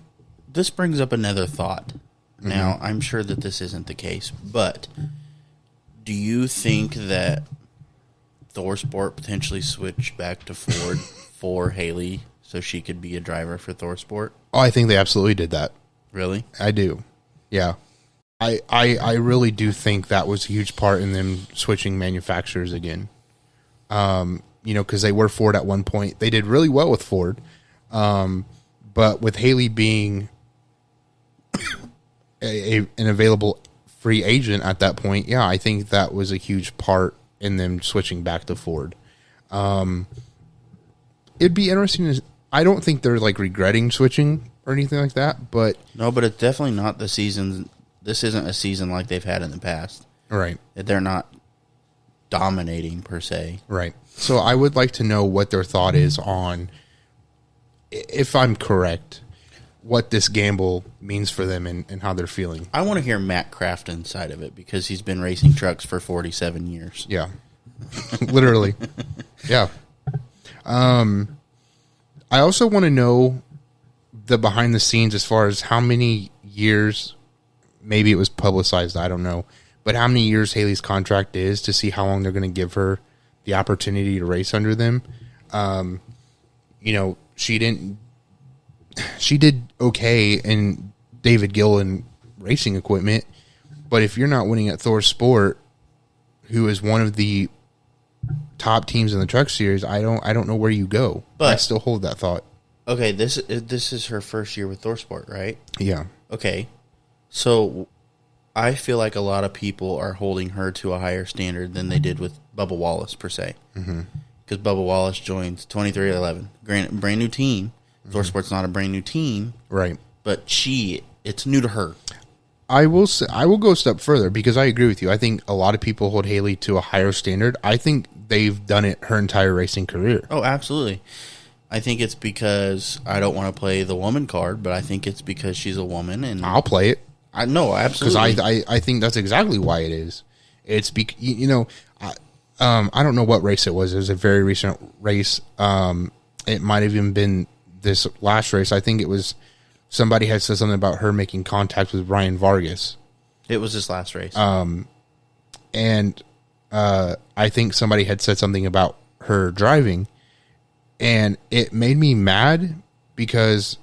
This brings up another thought. Now, I'm sure that this isn't the case, but do you think that ThorSport potentially switch back to Ford for Haley so she could be a driver for ThorSport? Oh, I think they absolutely did that. Really? I do. Yeah. I really do think that was a huge part in them switching manufacturers again. Because they were Ford at one point. They did really well with Ford. But with Haley being an available free agent at that point, yeah, I think that was a huge part in them switching back to Ford. It'd be interesting. I don't think they're like regretting switching or anything like that, but No, but it's definitely not the season. This isn't a season like they've had in the past. right. They're not dominating per se. Right. So I would like to know what their thought is on, if I'm correct, what this gamble means for them and how they're feeling. I want to hear Matt Crafton's side of it because he's been racing trucks for 47 years. Yeah. Literally. Yeah. I also want to know the behind the scenes as far as how many years, maybe it was publicized, I don't know, but how many years Haley's contract is to see how long they're going to give her the opportunity to race under them. She did okay in David Gillen racing equipment, but if you're not winning at ThorSport, who is one of the top teams in the truck series, I don't know where you go. But I still hold that thought. Okay, this is her first year with ThorSport, right? Yeah. Okay, so I feel like a lot of people are holding her to a higher standard than they did with Bubba Wallace, per se. Because Bubba Wallace joined 2311. Granted, brand new team. ThorSport's not a brand new team. Right. But it's new to her. I will go a step further because I agree with you. I think a lot of people hold Haley to a higher standard. I think they've done it her entire racing career. Oh, absolutely. I think it's because I don't want to play the woman card, but I think it's because she's a woman, and I'll play it. I know absolutely Because I think that's exactly why it is. It's I don't know what race it was. It was a very recent race. It might have even been this last race. I think it was somebody had said something about her making contact with Ryan Vargas. It was this last race. And I think somebody had said something about her driving, and it made me mad because,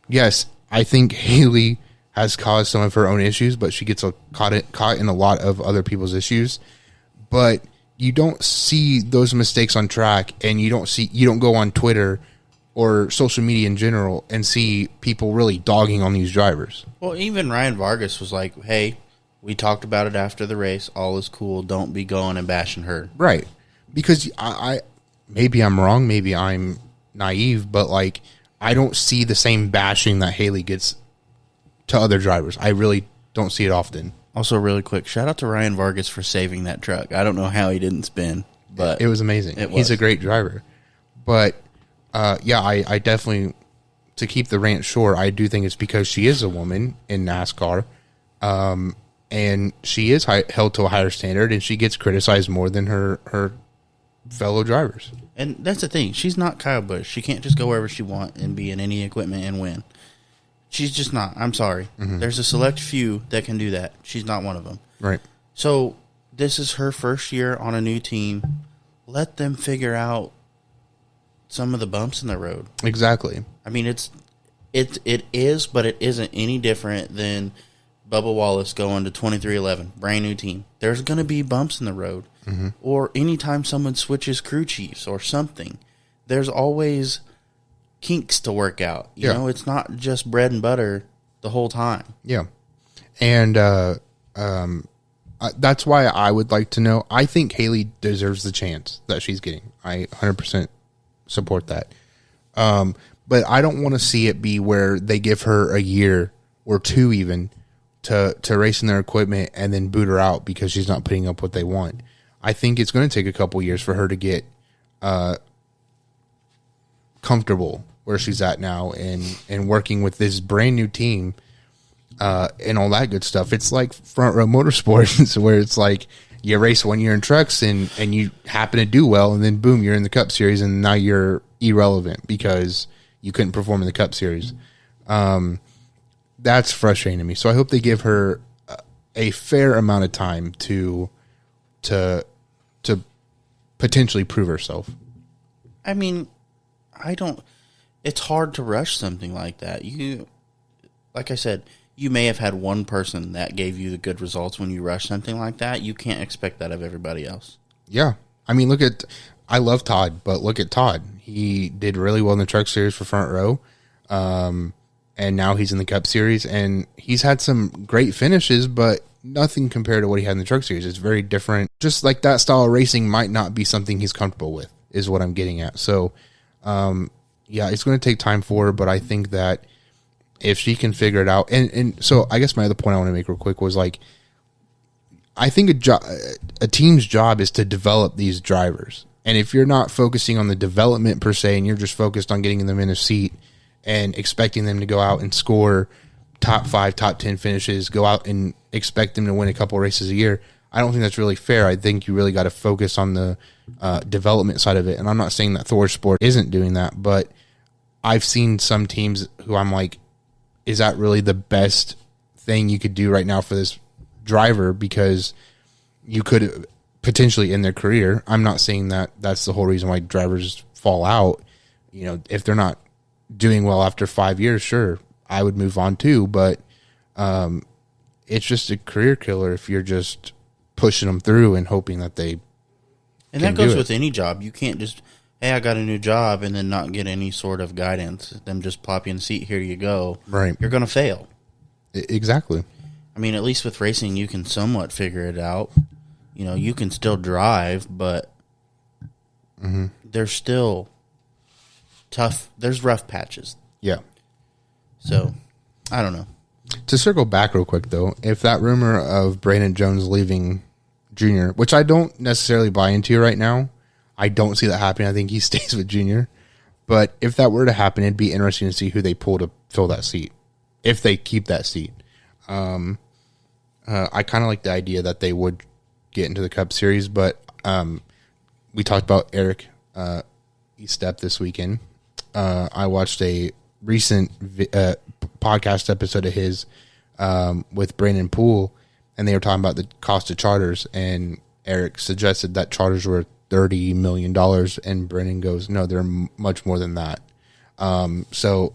yes, I think Haley has caused some of her own issues, but she gets caught in a lot of other people's issues. But you don't see those mistakes on track, and you don't go on Twitter or social media in general and see people really dogging on these drivers. Well, even Ryan Vargas was like, hey, we talked about it after the race. All is cool. Don't be going and bashing her. Right. Because I maybe I'm wrong. Maybe I'm naive, but like, I don't see the same bashing that Haley gets to other drivers. I really don't see it often. Also, really quick, shout out to Ryan Vargas for saving that truck. I don't know how he didn't spin, but It was amazing. He's a great driver. But I definitely, to keep the rant short, I do think it's because she is a woman in NASCAR, and she is held to a higher standard, and she gets criticized more than her fellow drivers. And that's the thing. She's not Kyle Busch. She can't just go wherever she wants and be in any equipment and win. She's just not. I'm sorry. There's a select few that can do that. She's not one of them. Right. So this is her first year on a new team. Let them figure out some of the bumps in the road. Exactly. I mean, it is, but it isn't any different than Bubba Wallace going to 2311, brand new team. There's going to be bumps in the road. Or anytime someone switches crew chiefs or something, there's always kinks to work out. You know, it's not just bread and butter the whole time. Yeah. And that's why I would like to know. I think Haley deserves the chance that she's getting. I 100% support that. But I don't want to see it be where they give her a year or two even to race in their equipment and then boot her out because she's not putting up what they want. I think it's going to take a couple years for her to get comfortable where she's at now and working with this brand new team and all that good stuff. It's like Front Row Motorsports where it's like you race 1 year in trucks and you happen to do well, and then boom, you're in the Cup Series, and now you're irrelevant because you couldn't perform in the Cup Series. That's frustrating to me. So I hope they give her a fair amount of time to potentially prove herself. I mean, it's hard to rush something like that. Like I said, you may have had one person that gave you the good results when you rush something like that. You can't expect that of everybody else. Yeah. I mean, I love Todd, but look at Todd. He did really well in the Truck Series for Front Row. And now he's in the Cup Series, and he's had some great finishes, but nothing compared to what he had in the Truck Series. It's very different. Just like that style of racing might not be something he's comfortable with, is what I'm getting at. So, yeah, it's going to take time for her, but I think that if she can figure it out, and so I guess my other point I want to make real quick was like, I think a team's job is to develop these drivers. And if you're not focusing on the development per se, and you're just focused on getting them in a seat and expecting them to go out and score top 5, top 10 finishes, go out and expect them to win a couple races a year, I don't think that's really fair. I think you really got to focus on the development side of it. And I'm not saying that Thor Sport isn't doing that, but I've seen some teams who I'm like, is that really the best thing you could do right now for this driver? Because you could potentially end their career. I'm not saying that that's the whole reason why drivers fall out. You know, if they're not doing well after 5 years, sure, I would move on too. But it's just a career killer if you're just pushing them through and hoping that they. And that goes with any job. You can't just, hey, I got a new job, and then not get any sort of guidance. Them just plop you in the seat, here you go. Right. You're going to fail. Exactly. I mean, at least with racing, you can somewhat figure it out. You know, you can still drive, but there's still there's rough patches. Yeah. So, I don't know. To circle back real quick, though, if that rumor of Brandon Jones leaving Junior, which I don't necessarily buy into right now, I don't see that happening. I think he stays with Junior. But if that were to happen, it'd be interesting to see who they pull to fill that seat, if they keep that seat. I kind of like the idea that they would get into the Cup Series, but we talked about Eric Estep this weekend. I watched a recent podcast episode of his with Brandon Poole, and they were talking about the cost of charters, and Eric suggested that charters were $30 million, and Brennan goes, no, they're much more than that. So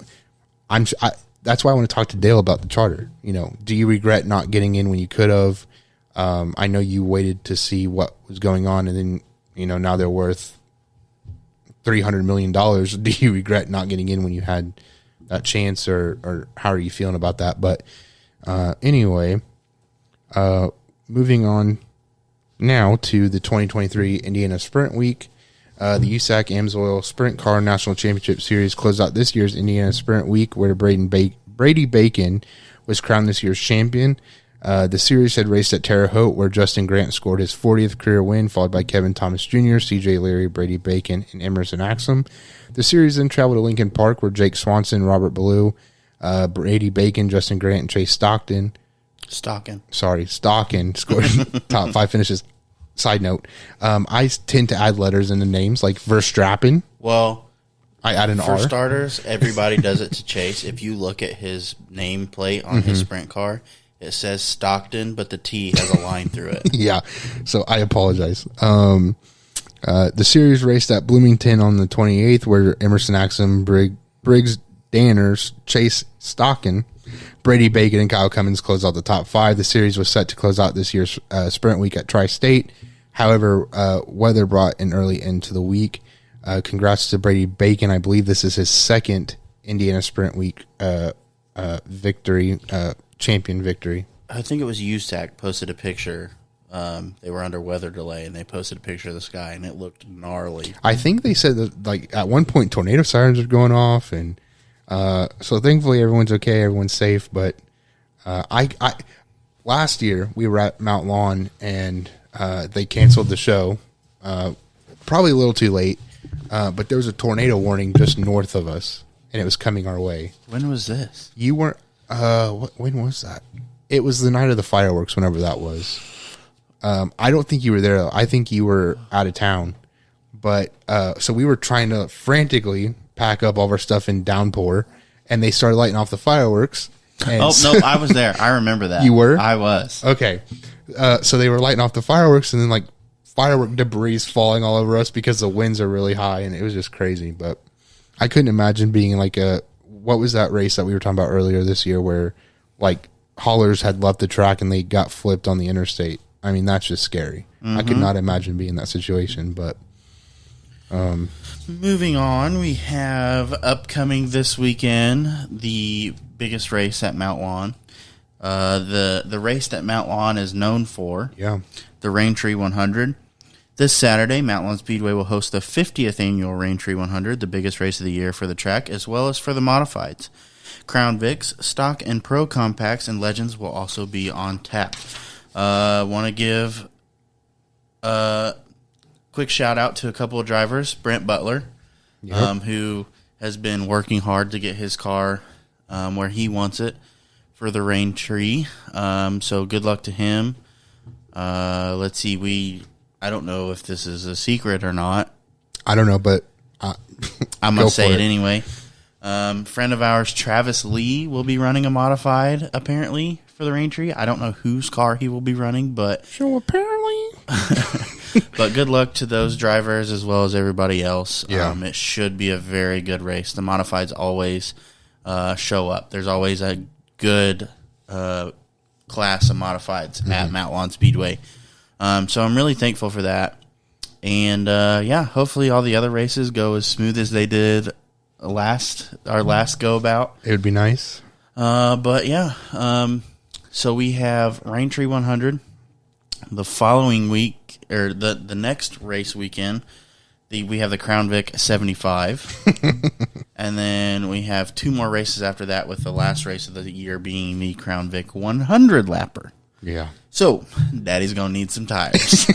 that's why I want to talk to Dale about the charter. You know, do you regret not getting in when you could have? I know you waited to see what was going on, and then, you know, now they're worth $300 million. Do you regret not getting in when you had that chance, or how are you feeling about that? But anyway, moving on now to the 2023 Indiana Sprint Week. The USAC AMSOIL Sprint Car National Championship Series closed out this year's Indiana Sprint Week, where Brady Bacon was crowned this year's champion. The series had raced at Terre Haute, where Justin Grant scored his 40th career win, followed by Kevin Thomas Jr., CJ Leary, Brady Bacon, and Emerson Axum. The series then traveled to Lincoln Park, where Jake Swanson, Robert Ballou, Brady Bacon, Justin Grant, and Chase Stockton scored top 5 finishes. Side note, I tend to add letters in the names, like Verstappen. Well, I add an for R. For starters, everybody does it to Chase. If you look at his nameplate on his sprint car, it says Stockton, but the T has a line through it. Yeah, so I apologize. The series raced at Bloomington on the 28th, where Emerson Axum, Briggs Danners, Chase Stockton, Brady Bacon, and Kyle Cummins closed out the top 5. The series was set to close out this year's Sprint Week at Tri-State. However, weather brought an early end to the week. Congrats to Brady Bacon. I believe this is his second Indiana Sprint Week victory, champion victory. I think it was USAC posted a picture. They were under weather delay, and they posted a picture of the sky, and it looked gnarly. I think they said that, like, at one point tornado sirens are going off, and so thankfully everyone's okay, everyone's safe. But I last year we were at Mount Lawn, and they canceled the show, probably a little too late. but there was a tornado warning just north of us, and it was coming our way. When was this? You weren't. When was that? It was the night of the fireworks, whenever that was. I don't think you were there, though. I think you were out of town. But so we were trying to frantically pack up all of our stuff in downpour, and they started lighting off the fireworks. And Oh, no, I was there. I remember that. You were? I was. Okay. So they were lighting off the fireworks, and then like firework debris falling all over us because the winds are really high, and it was just crazy. But I couldn't imagine being in like what was that race that we were talking about earlier this year where like haulers had left the track and they got flipped on the interstate. I mean, that's just scary. I could not imagine being in that situation, but Moving on, we have upcoming this weekend the biggest race at Mount Lawn. The race that Mount Lawn is known for, yeah. the Raintree 100. This Saturday, Mount Lawn Speedway will host the 50th annual Raintree 100, the biggest race of the year for the track, as well as for the modifieds. Crown Vics, stock and pro compacts, and legends will also be on tap. Want to give a quick shout out to a couple of drivers. Brent Butler, who has been working hard to get his car where he wants it for the Raintree. So good luck to him. Let's see. I don't know if this is a secret or not. I don't know, but I'm going to say it anyway. Friend of ours, Travis Lee, will be running a modified, apparently, for the Raintree. I don't know whose car he will be running, but... So apparently... But good luck to those drivers as well as everybody else. Yeah. It should be a very good race. The modifieds always show up. There's always a good class of modifieds at Mount Lawn Speedway. So I'm really thankful for that. And, hopefully all the other races go as smooth as they did our last go about. It would be nice. But yeah, so we have Raintree 100 the following week, or the next race weekend. We have the Crown Vic 75, and then we have two more races after that, with the last race of the year being the Crown Vic 100 lapper. Yeah. So, Daddy's gonna need some tires.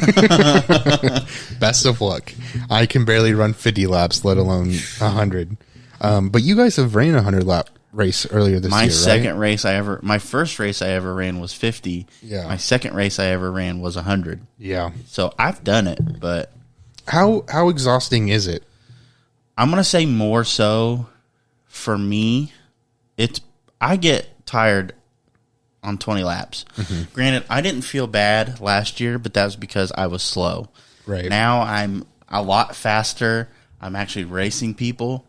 Best of luck. I can barely run 50 laps, let alone 100. But you guys have ran a 100 lap race earlier this year, right? My first race I ever ran was 50. Yeah. My second race I ever ran was 100. Yeah. So I've done it, but How exhausting is it? I'm gonna say more so for me. I get tired on 20 laps. Granted, I didn't feel bad last year, but that was because I was slow. Right. Now I'm a lot faster. I'm actually racing people.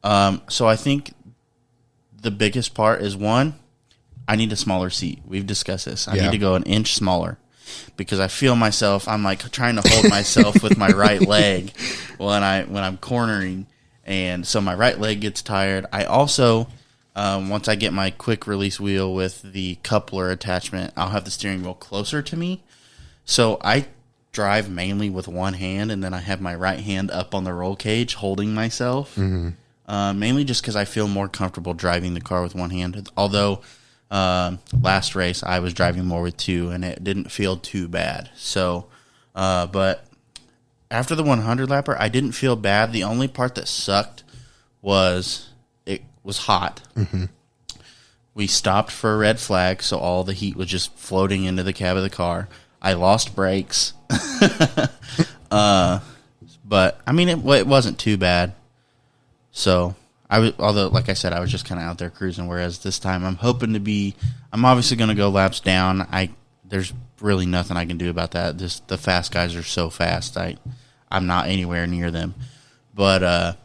So I think the biggest part is, one, I need a smaller seat. We've discussed this. I need to go an inch smaller because I feel myself. I'm like trying to hold myself with my right leg when I'm cornering, and so my right leg gets tired. I also, once I get my quick release wheel with the coupler attachment, I'll have the steering wheel closer to me. So I drive mainly with one hand, and then I have my right hand up on the roll cage holding myself. Mainly just because I feel more comfortable driving the car with one hand. Although last race I was driving more with two, and it didn't feel too bad. So, but after the 100 lapper, I didn't feel bad. The only part that sucked was it was hot. We stopped for a red flag, so all the heat was just floating into the cab of the car. I lost brakes. But I mean, it wasn't too bad. So although like I said, I was just kind of out there cruising. Whereas this time, I'm obviously going to go laps down. There's really nothing I can do about that. Just the fast guys are so fast. I'm not anywhere near them. But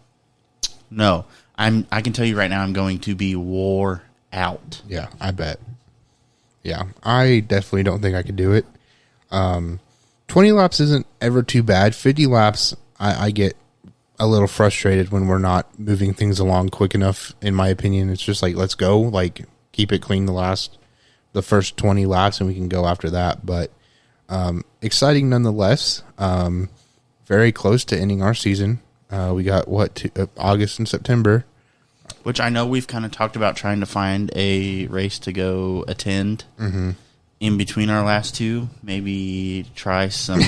no, I can tell you right now, I'm going to be wore out. Yeah, I bet. Yeah, I definitely don't think I could do it. 20 laps isn't ever too bad. 50 laps, I get a little frustrated when we're not moving things along quick enough, in my opinion. It's just like, let's go, like keep it clean the first 20 laps, and we can go after that. But exciting nonetheless. Very close to ending our season. We got August and September, which I know we've kind of talked about trying to find a race to go attend in between our last two. Maybe try some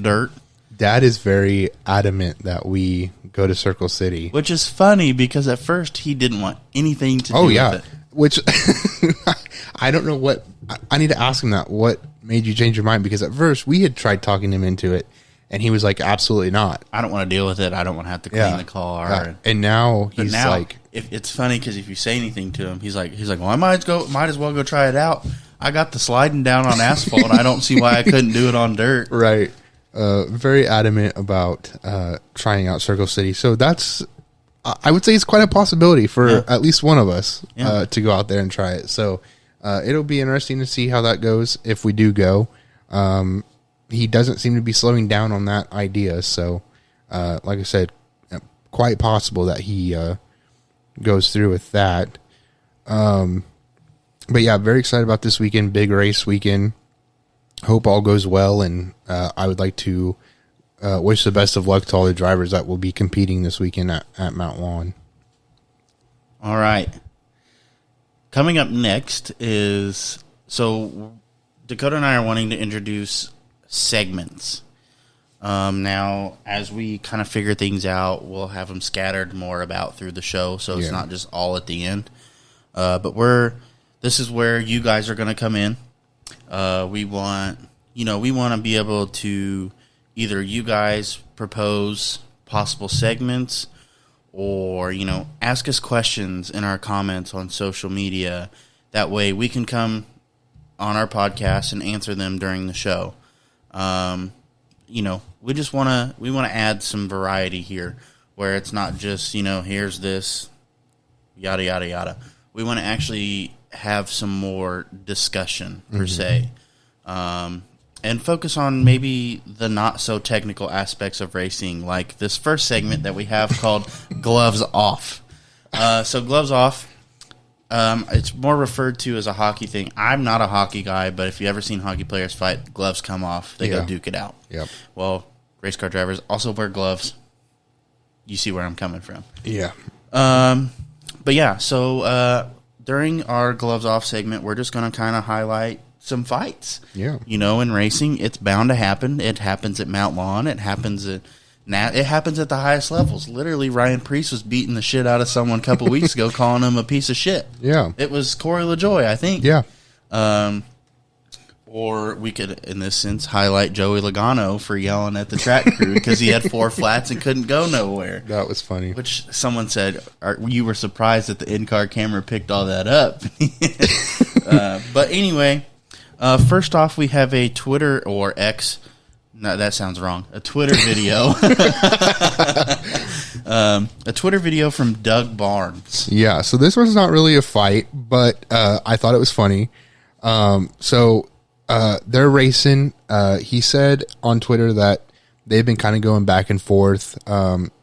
dirt. Dad is very adamant that we go to Circle City. Which is funny because at first he didn't want anything to do Oh yeah, with it. which I don't know what I need to ask him that. What made you change your mind? Because at first we had tried talking him into it, and he was like, "Absolutely not." I don't want to deal with it. I don't want to have to clean the car. Yeah. And now But he's now, like, if it's funny because if you say anything to him, he's like, well, I might as well go try it out. I got the sliding down on asphalt. I don't see why I couldn't do it on dirt. right, very adamant about trying out Circle City. So that's, I would say, it's quite a possibility for at least one of us to go out there and try it. So it'll be interesting to see how that goes if we do go. He doesn't seem to be slowing down on that idea. So, like I said, quite possible that he goes through with that. But yeah, very excited about this weekend, big race weekend. Hope all goes well, and I would like to wish the best of luck to all the drivers that will be competing this weekend at Mount Lawn. All right. Coming up next is, so Dakota and I are wanting to introduce segments. Now, as we kind of figure things out, we'll have them scattered more about through the show, so it's not just all at the end. But this is where you guys are going to come in. We want to be able to either you guys propose possible segments or, ask us questions in our comments on social media. That way we can come on our podcast and answer them during the show. We just want to add some variety here where it's not just, here's this, yada, yada, yada. We want to actually have some more discussion per se, and focus on maybe the not so technical aspects of racing, like this first segment that we have called Gloves Off. So Gloves Off, it's more referred to as a hockey thing. I'm not a hockey guy, but if you ever seen hockey players fight, gloves come off. They go duke it out. Yep. Well, race car drivers also wear gloves. You see where I'm coming from. Yeah. But yeah, so during our Gloves Off segment, we're just going to kind of highlight some fights. Yeah. In racing, it's bound to happen. It happens at Mount Lawn. It happens at the highest levels. Literally, Ryan Preece was beating the shit out of someone a couple weeks ago, calling him a piece of shit. Yeah. It was Corey LaJoie, I think. Yeah. Or we could, in this sense, highlight Joey Logano for yelling at the track crew because he had 4 flats and couldn't go nowhere. That was funny. Which someone said, you were surprised that the in-car camera picked all that up. But anyway, first off, we have a Twitter or X. No, that sounds wrong. A Twitter video. A Twitter video from Doug Barnes. Yeah, so this one's not really a fight, but I thought it was funny. They're racing. He said on Twitter that they've been kind of going back and forth.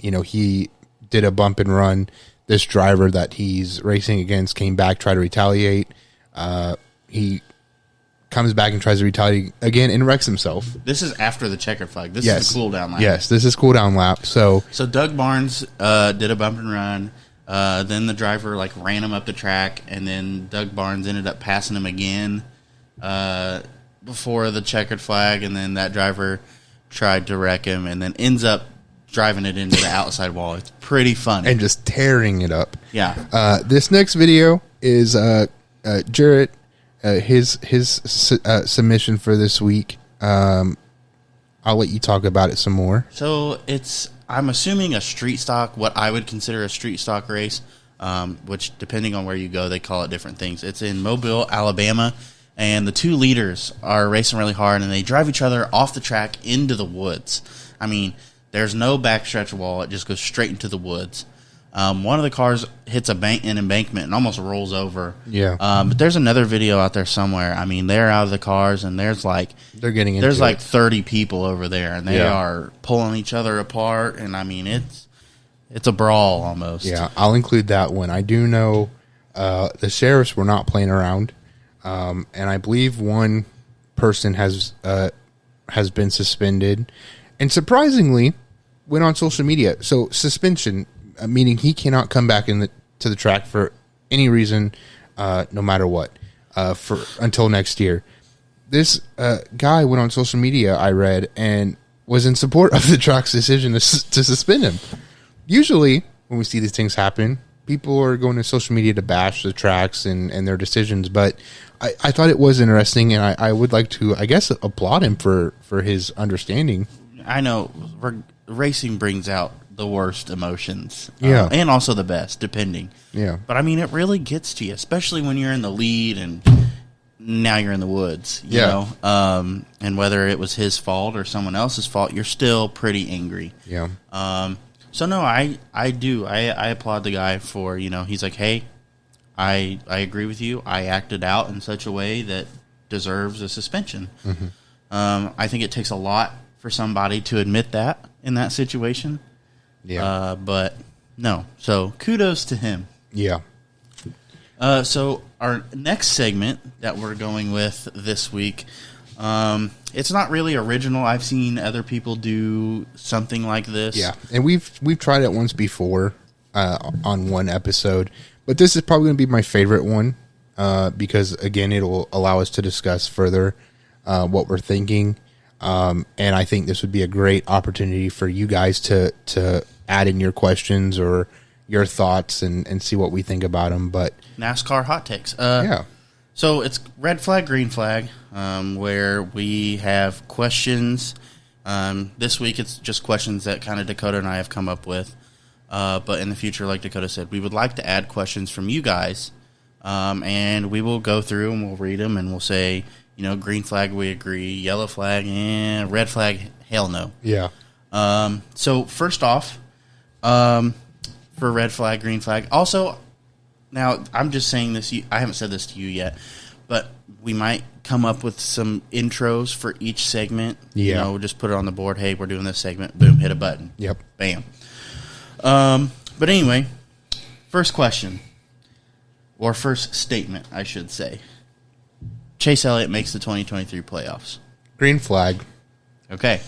He did a bump and run. This driver that he's racing against came back, tried to retaliate. He comes back and tries to retaliate again and wrecks himself. This is after the checkered flag. This is the cool down lap. Yes, this is cool down lap. So Doug Barnes did a bump and run. Then the driver ran him up the track, and then Doug Barnes ended up passing him again before the checkered flag, and then that driver tried to wreck him, and then ends up driving it into the outside wall. It's pretty funny. And just tearing it up. Yeah. This next video is Jarrett. His submission for this week. I'll let you talk about it some more. So I'm assuming a street stock, what I would consider a street stock race, which depending on where you go, they call it different things. It's in Mobile, Alabama, and the 2 leaders are racing really hard, and they drive each other off the track into the woods. I mean, there's no backstretch wall. It just goes straight into the woods. One of the cars hits an embankment and almost rolls over. Yeah. But there's another video out there somewhere. I mean, they're out of the cars, and there's they're getting into there's 30 people over there, and they are pulling each other apart. And I mean, it's a brawl almost. Yeah, I'll include that one. I do know the sheriffs were not playing around, and I believe one person has been suspended, and surprisingly went on social media. So suspension. Meaning he cannot come back to the track for any reason, no matter what, until next year. This guy went on social media, I read, and was in support of the track's decision to suspend him. Usually, when we see these things happen, people are going to social media to bash the tracks and their decisions. But I thought it was interesting, and I would like to, I guess, applaud him for his understanding. I know racing brings out the worst emotions, Yeah. and also the best, depending. Yeah. But I mean, it really gets to you, especially when you're in the lead and now you're in the woods. You Yeah. know, and whether it was his fault or someone else's fault, you're still pretty angry. Yeah. So no, I applaud the guy for, you know, he's like, hey, I agree with you. I acted out in such a way that deserves a suspension. I think it takes a lot for somebody to admit that in that situation. Yeah. But no, so kudos to him. Yeah. So our next segment that we're going with this week, it's not really original. I've seen other people do something like this. Yeah, and we've tried it once before on one episode, but this is probably going to be my favorite one because again, it'll allow us to discuss further what we're thinking, and I think this would be a great opportunity for you guys to add in your questions or your thoughts and see what we think about them. But NASCAR hot takes. yeah, So it's red flag, green flag, where we have questions. This week it's just questions that kind of Dakota and I have come up with. But in the future, like Dakota said, we would like to add questions from you guys. And we will go through and we'll read them and we'll say, you know, green flag, we agree. Yellow flag, and red flag, hell no. yeah, So first off, for red flag, green flag. Also, now I'm just saying this. I haven't said this to you yet, but we might come up with some intros for each segment. You Yeah. know, just put it on the board. Hey, we're doing this segment. Boom, hit a button. yep, Bam. But anyway, first question, or first statement, I should say. Chase Elliott makes the 2023 playoffs. green flag. Okay.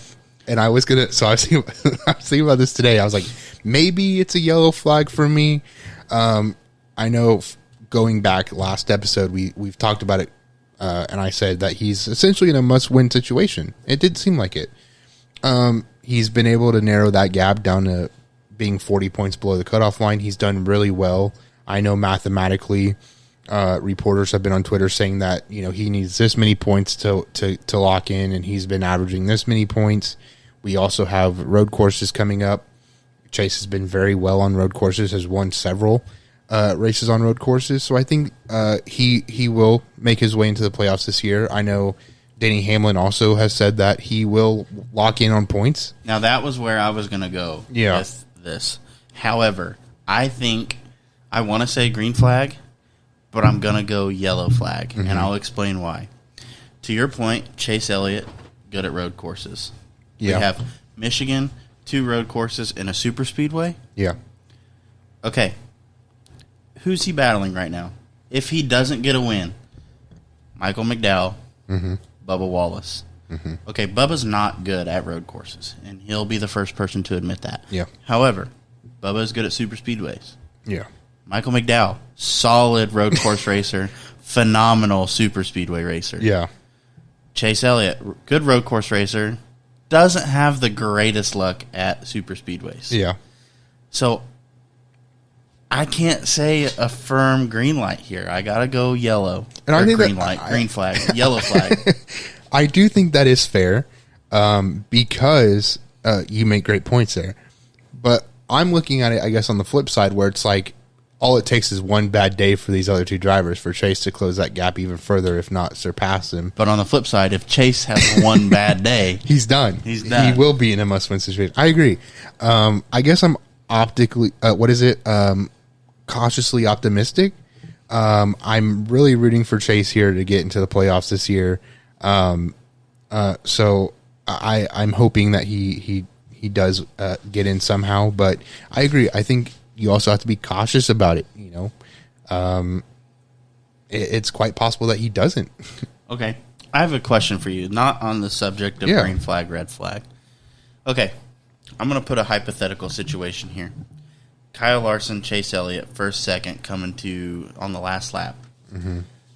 And I was gonna, so I was thinking about this today. I was like, maybe it's a yellow flag for me. I know going back last episode, we've talked about it, and I said that he's essentially in a must-win situation. It did seem like it. He's been able to narrow that gap down to being 40 points below the cutoff line. He's done really well. I know mathematically, reporters have been on Twitter saying that, you know, he needs this many points to lock in, and he's been averaging this many points. We also have road courses coming up. Chase has been very well on road courses, has won several races on road courses. So I think he will make his way into the playoffs this year. I know Denny Hamlin also has said that he will lock in on points. Now, that was where I was going to go Yeah. with this. However, I think I want to say green flag, but I'm going to go yellow flag, and I'll explain why. To your point, Chase Elliott, good at road courses. Yeah. We have Michigan, 2 road courses, and a super speedway. Yeah. Okay. Who's he battling right now? If he doesn't get a win, Michael McDowell, Bubba Wallace. Okay, Bubba's not good at road courses, and he'll be the first person to admit that. Yeah. However, Bubba is good at super speedways. Yeah. Michael McDowell, solid road course racer, phenomenal super speedway racer. Yeah. Chase Elliott, good road course racer, doesn't have the greatest luck at super speedways. Yeah. So I can't say a firm green light here. I gotta go yellow. And I Or think green that- light, green flag, yellow flag. I do think that is fair because you make great points there. But I'm looking at it, I guess, on the flip side where it's like all it takes is one bad day for these other 2 drivers for Chase to close that gap even further, if not surpass him. But on the flip side, if Chase has one bad day, He's done. He's done. He will be in a must-win situation. I agree. I guess I'm cautiously optimistic. I'm really rooting for Chase here to get into the playoffs this year. So I'm hoping that he does get in somehow. But I agree. I think you also have to be cautious about it. You know, it's quite possible that he doesn't. okay. I have a question for you, not on the subject of Yeah. green flag, red flag. Okay, I'm going to put a hypothetical situation here. Kyle Larson, Chase Elliott, first, second, coming to on the last lap.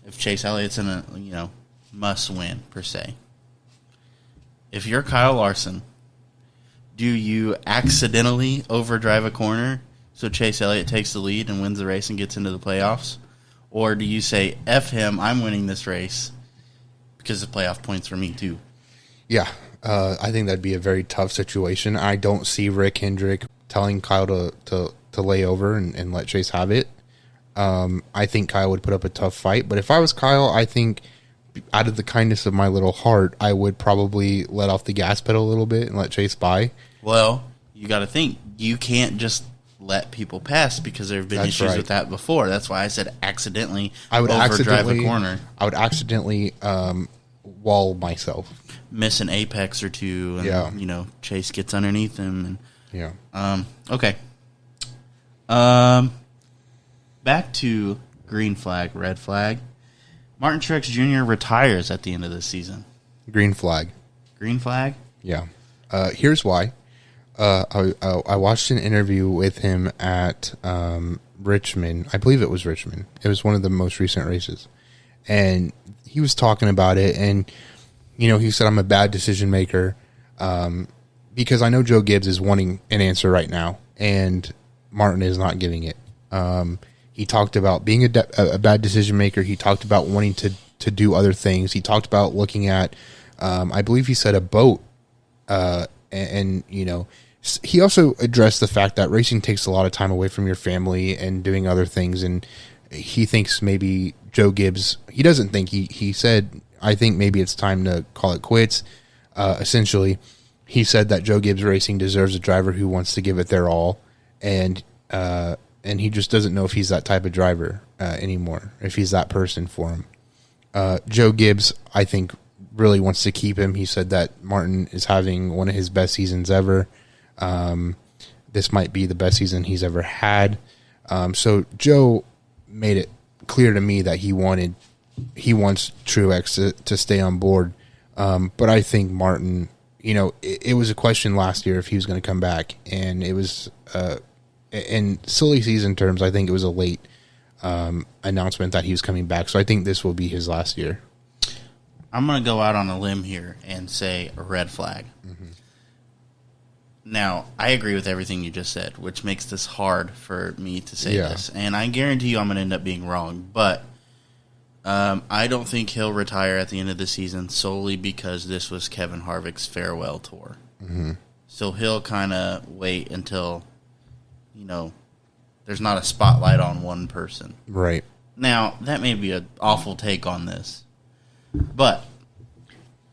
If Chase Elliott's in a must win per se. If you're Kyle Larson do you accidentally overdrive a corner so Chase Elliott takes the lead and wins the race and gets into the playoffs? Or do you say, F him, I'm winning this race because the playoff points for me too? Yeah, I think that'd be a very tough situation. I don't see Rick Hendrick telling Kyle to lay over and let Chase have it. I think Kyle would put up a tough fight. But if I was Kyle, I think out of the kindness of my little heart, I would probably let off the gas pedal a little bit and let Chase by. Well, you got to think. You can't just let people pass because there have been That's issues right. with that before. That's why I said accidentally I would overdrive a corner. I would accidentally wall myself. Miss an apex or two, and Yeah. Chase gets underneath him. Yeah. Okay. Back to green flag, red flag. Martin Truex Jr. retires at the end of this season. Green flag. Green flag? Yeah. Here's why. I watched an interview with him at Richmond. I believe it was Richmond. It was one of the most recent races. And he was talking about it. And, he said, I'm a bad decision maker because I know Joe Gibbs is wanting an answer right now. And Martin is not giving it. He talked about being a bad decision maker. He talked about wanting to do other things. He talked about looking at, I believe he said a boat. And he also addressed the fact that racing takes a lot of time away from your family and doing other things. And he thinks maybe Joe Gibbs, he doesn't think, he said, I think maybe it's time to call it quits. Essentially, he said that Joe Gibbs Racing deserves a driver who wants to give it their all. And he just doesn't know if he's that type of driver anymore, if he's that person for him. Joe Gibbs, I think, really wants to keep him. He said that Martin is having one of his best seasons ever. This might be the best season he's ever had. So Joe made it clear to me that he wants Truex to stay on board. But I think Martin, it was a question last year if he was going to come back, and it was in silly season terms, I think it was a late announcement that he was coming back. So I think this will be his last year. I'm going to go out on a limb here and say a red flag. Mm-hmm. Now, I agree with everything you just said, which makes this hard for me to say this. And I guarantee you I'm going to end up being wrong. But I don't think he'll retire at the end of the season solely because this was Kevin Harvick's farewell tour. Mm-hmm. So he'll kind of wait until, there's not a spotlight on one person. Right. Now, that may be an awful take on this. But,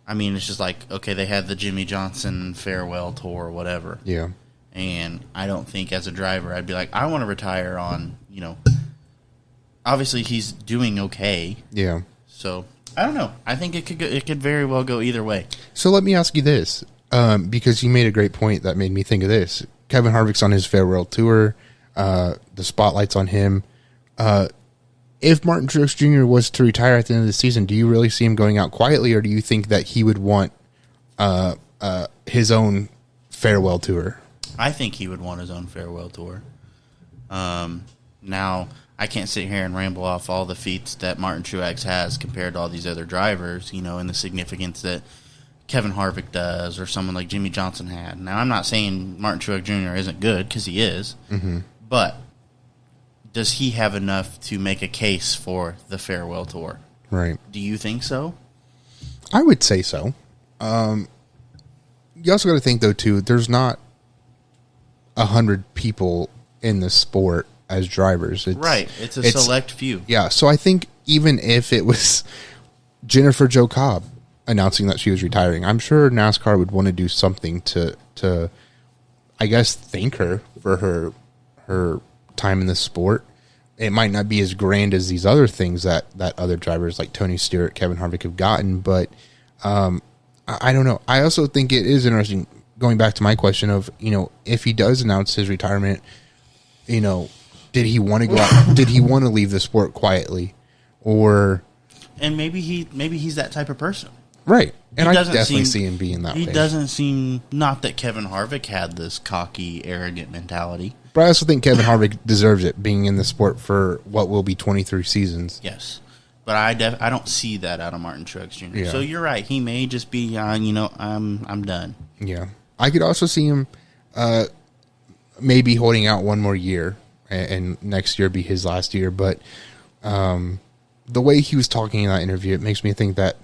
it's just like, okay, they had the Jimmy Johnson farewell tour or whatever. Yeah. And I don't think as a driver I'd be like, I want to retire on, obviously he's doing okay. Yeah. So, I don't know. I think it could very well go either way. So let me ask you this, because you made a great point that made me think of this. Kevin Harvick's on his farewell tour. The spotlight's on him. If Martin Truex Jr. was to retire at the end of the season, do you really see him going out quietly, or do you think that he would want his own farewell tour? I think he would want his own farewell tour. Now, I can't sit here and ramble off all the feats that Martin Truex has compared to all these other drivers, and the significance that Kevin Harvick does or someone like Jimmy Johnson had. Now, I'm not saying Martin Truex Jr. isn't good, because he is, but does he have enough to make a case for the farewell tour? Right. Do you think so? I would say so. You also got to think, though, too, there's not 100 people in the sport as drivers. It's a select few. Yeah, so I think even if it was Jennifer Jo Cobb announcing that she was retiring, I'm sure NASCAR would want to do something to I guess, thank her for her time in the sport. It might not be as grand as these other things that other drivers like Tony Stewart, Kevin Harvick have gotten, but I don't know. I also think it is interesting, going back to my question of, if he does announce his retirement, did he want to go out? Did he want to leave the sport quietly? And maybe he's that type of person. Right. And I definitely see him being that way. He doesn't seem, not that Kevin Harvick had this cocky, arrogant mentality. But I also think Kevin Harvick deserves it, being in the sport for what will be 23 seasons. Yes. But I don't see that out of Martin Truex Jr. Yeah. So you're right. He may just be, I'm done. Yeah. I could also see him, maybe holding out one more year and next year be his last year. But the way he was talking in that interview, it makes me think that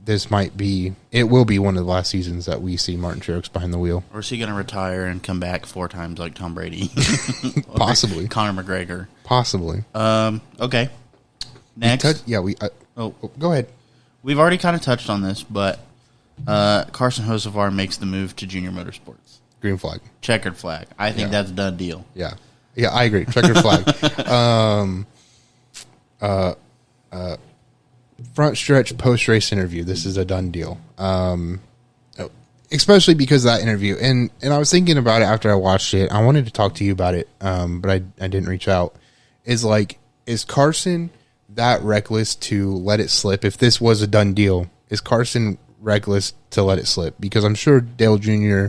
it will be one of the last seasons that we see Martin Truex behind the wheel. Or is he going to retire and come back 4 times like Tom Brady? Possibly. Conor McGregor. Possibly. Okay. Next. Go ahead. We've already kind of touched on this, but Carson Hocevar makes the move to Junior Motorsports. Green flag. Checkered flag. I think that's a done deal. Yeah. Yeah, I agree. Checkered flag. Front stretch post race interview. This is a done deal. Especially because of that interview. And I was thinking about it after I watched it. I wanted to talk to you about it, but I didn't reach out. Is Carson that reckless to let it slip? If this was a done deal, is Carson reckless to let it slip? Because I'm sure Dale Jr.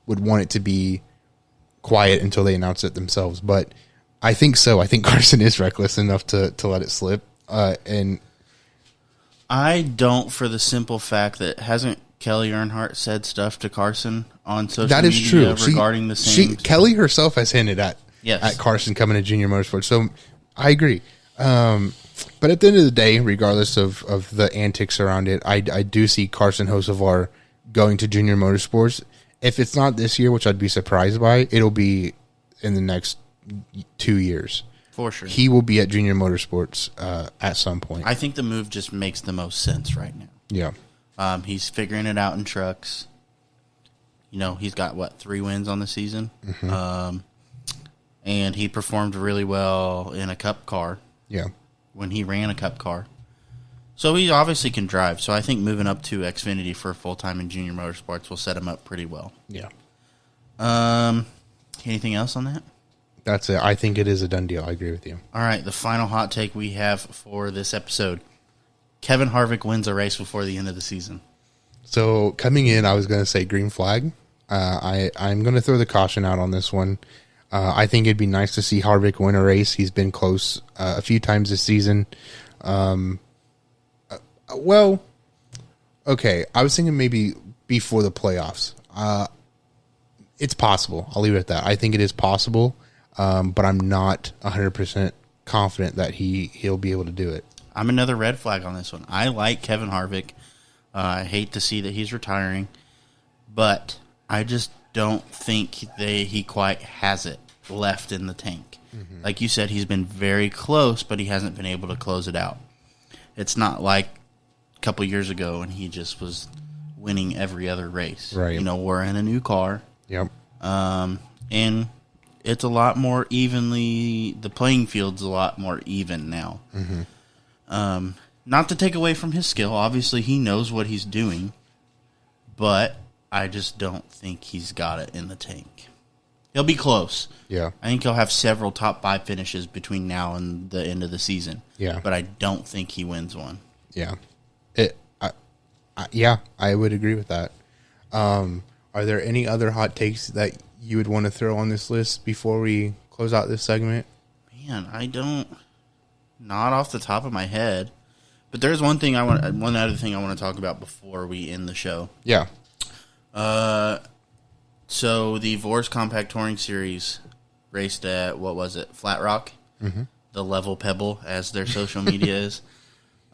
would want it to be quiet until they announce it themselves. But I think so. I think Carson is reckless enough to let it slip. And I don't, for the simple fact that hasn't Kelly Earnhardt said stuff to Carson on social that is media true. regarding the same. Kelly herself has hinted at Carson coming to Junior Motorsports. So I agree. But at the end of the day, regardless of the antics around it, I do see Carson Hocevar going to Junior Motorsports. If it's not this year, which I'd be surprised by, it'll be in the next 2 years. For sure. He will be at Junior Motorsports at some point. I think the move just makes the most sense right now. Yeah. He's figuring it out in trucks. He's got, 3 wins on the season? Mm-hmm. And he performed really well in a Cup car. Yeah. When he ran a Cup car. So he obviously can drive. So I think moving up to Xfinity for full-time in Junior Motorsports will set him up pretty well. Yeah. Anything else on that? That's it. I think it is a done deal. I agree with you. All right, the final hot take we have for this episode. Kevin Harvick wins a race before the end of the season. So coming in, I was going to say green flag. I'm going to throw the caution out on this one. I think it'd be nice to see Harvick win a race. He's been close a few times this season. Well, okay. I was thinking maybe before the playoffs. It's possible. I'll leave it at that. I think it is possible, but I'm not 100% confident that he'll be able to do it. I'm another red flag on this one. I like Kevin Harvick. I hate to see that he's retiring, but I just don't think he quite has it left in the tank. Mm-hmm. Like you said, he's been very close, but he hasn't been able to close it out. It's not like a couple years ago when he just was winning every other race. Right. We're in a new car. Yep. And it's a lot more evenly, the playing field's a lot more even now. Mm-hmm. Not to take away from his skill. Obviously, he knows what he's doing, but I just don't think he's got it in the tank. He'll be close. Yeah. I think he'll have several top 5 finishes between now and the end of the season. Yeah. But I don't think he wins one. Yeah. I would agree with that. Are there any other hot takes that you would want to throw on this list before we close out this segment? Man, I don't. Not off the top of my head. But there's one other thing I want to talk about before we end the show. Yeah. So the Vors Compact Touring Series raced at, Flat Rock? Mm-hmm. The Level Pebble, as their social media is.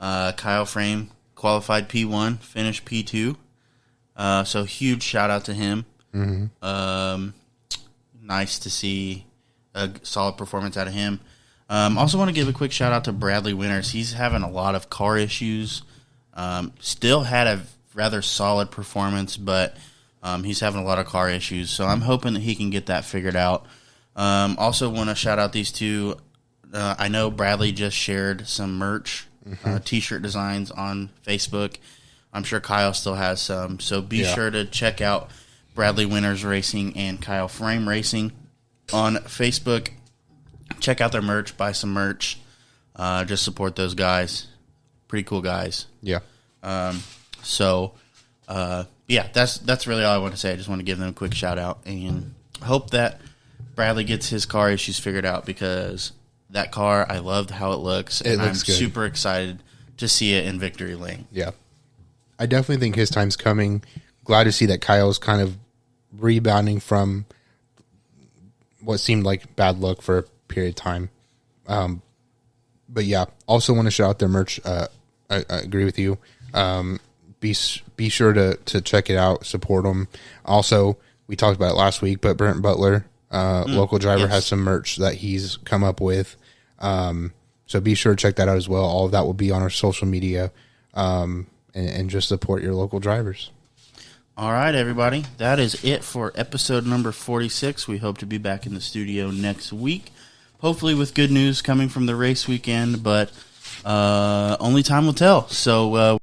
Kyle Frame qualified P1, finished P2. So huge shout out to him. Mm-hmm. Nice to see a solid performance out of him. Also want to give a quick shout out to Bradley Winters. He's having a lot of car issues. Still had a rather solid performance, but he's having a lot of car issues. So I'm hoping that he can get that figured out. Also want to shout out these two. I know Bradley just shared some merch, T-shirt designs on Facebook. I'm sure Kyle still has some. So be sure to check out Bradley Winters Racing and Kyle Frame Racing on Facebook. Check out their merch, buy some merch. Just support those guys. Pretty cool guys. Yeah. That's really all I want to say. I just want to give them a quick shout out and hope that Bradley gets his car issues figured out, because that car, I loved how it looks, and I'm super excited to see it in victory lane. Yeah. I definitely think his time's coming. Glad to see that Kyle's kind of rebounding from what seemed like bad luck for a period of time. But yeah, also want to shout out their merch. I agree with you. Be sure to check it out, support them. Also, we talked about it last week, but Brent Butler, local driver, has some merch that he's come up with. So be sure to check that out as well. All of that will be on our social media, and just support your local drivers. All right, everybody. That is it for episode number 46. We hope to be back in the studio next week, hopefully with good news coming from the race weekend, but only time will tell. So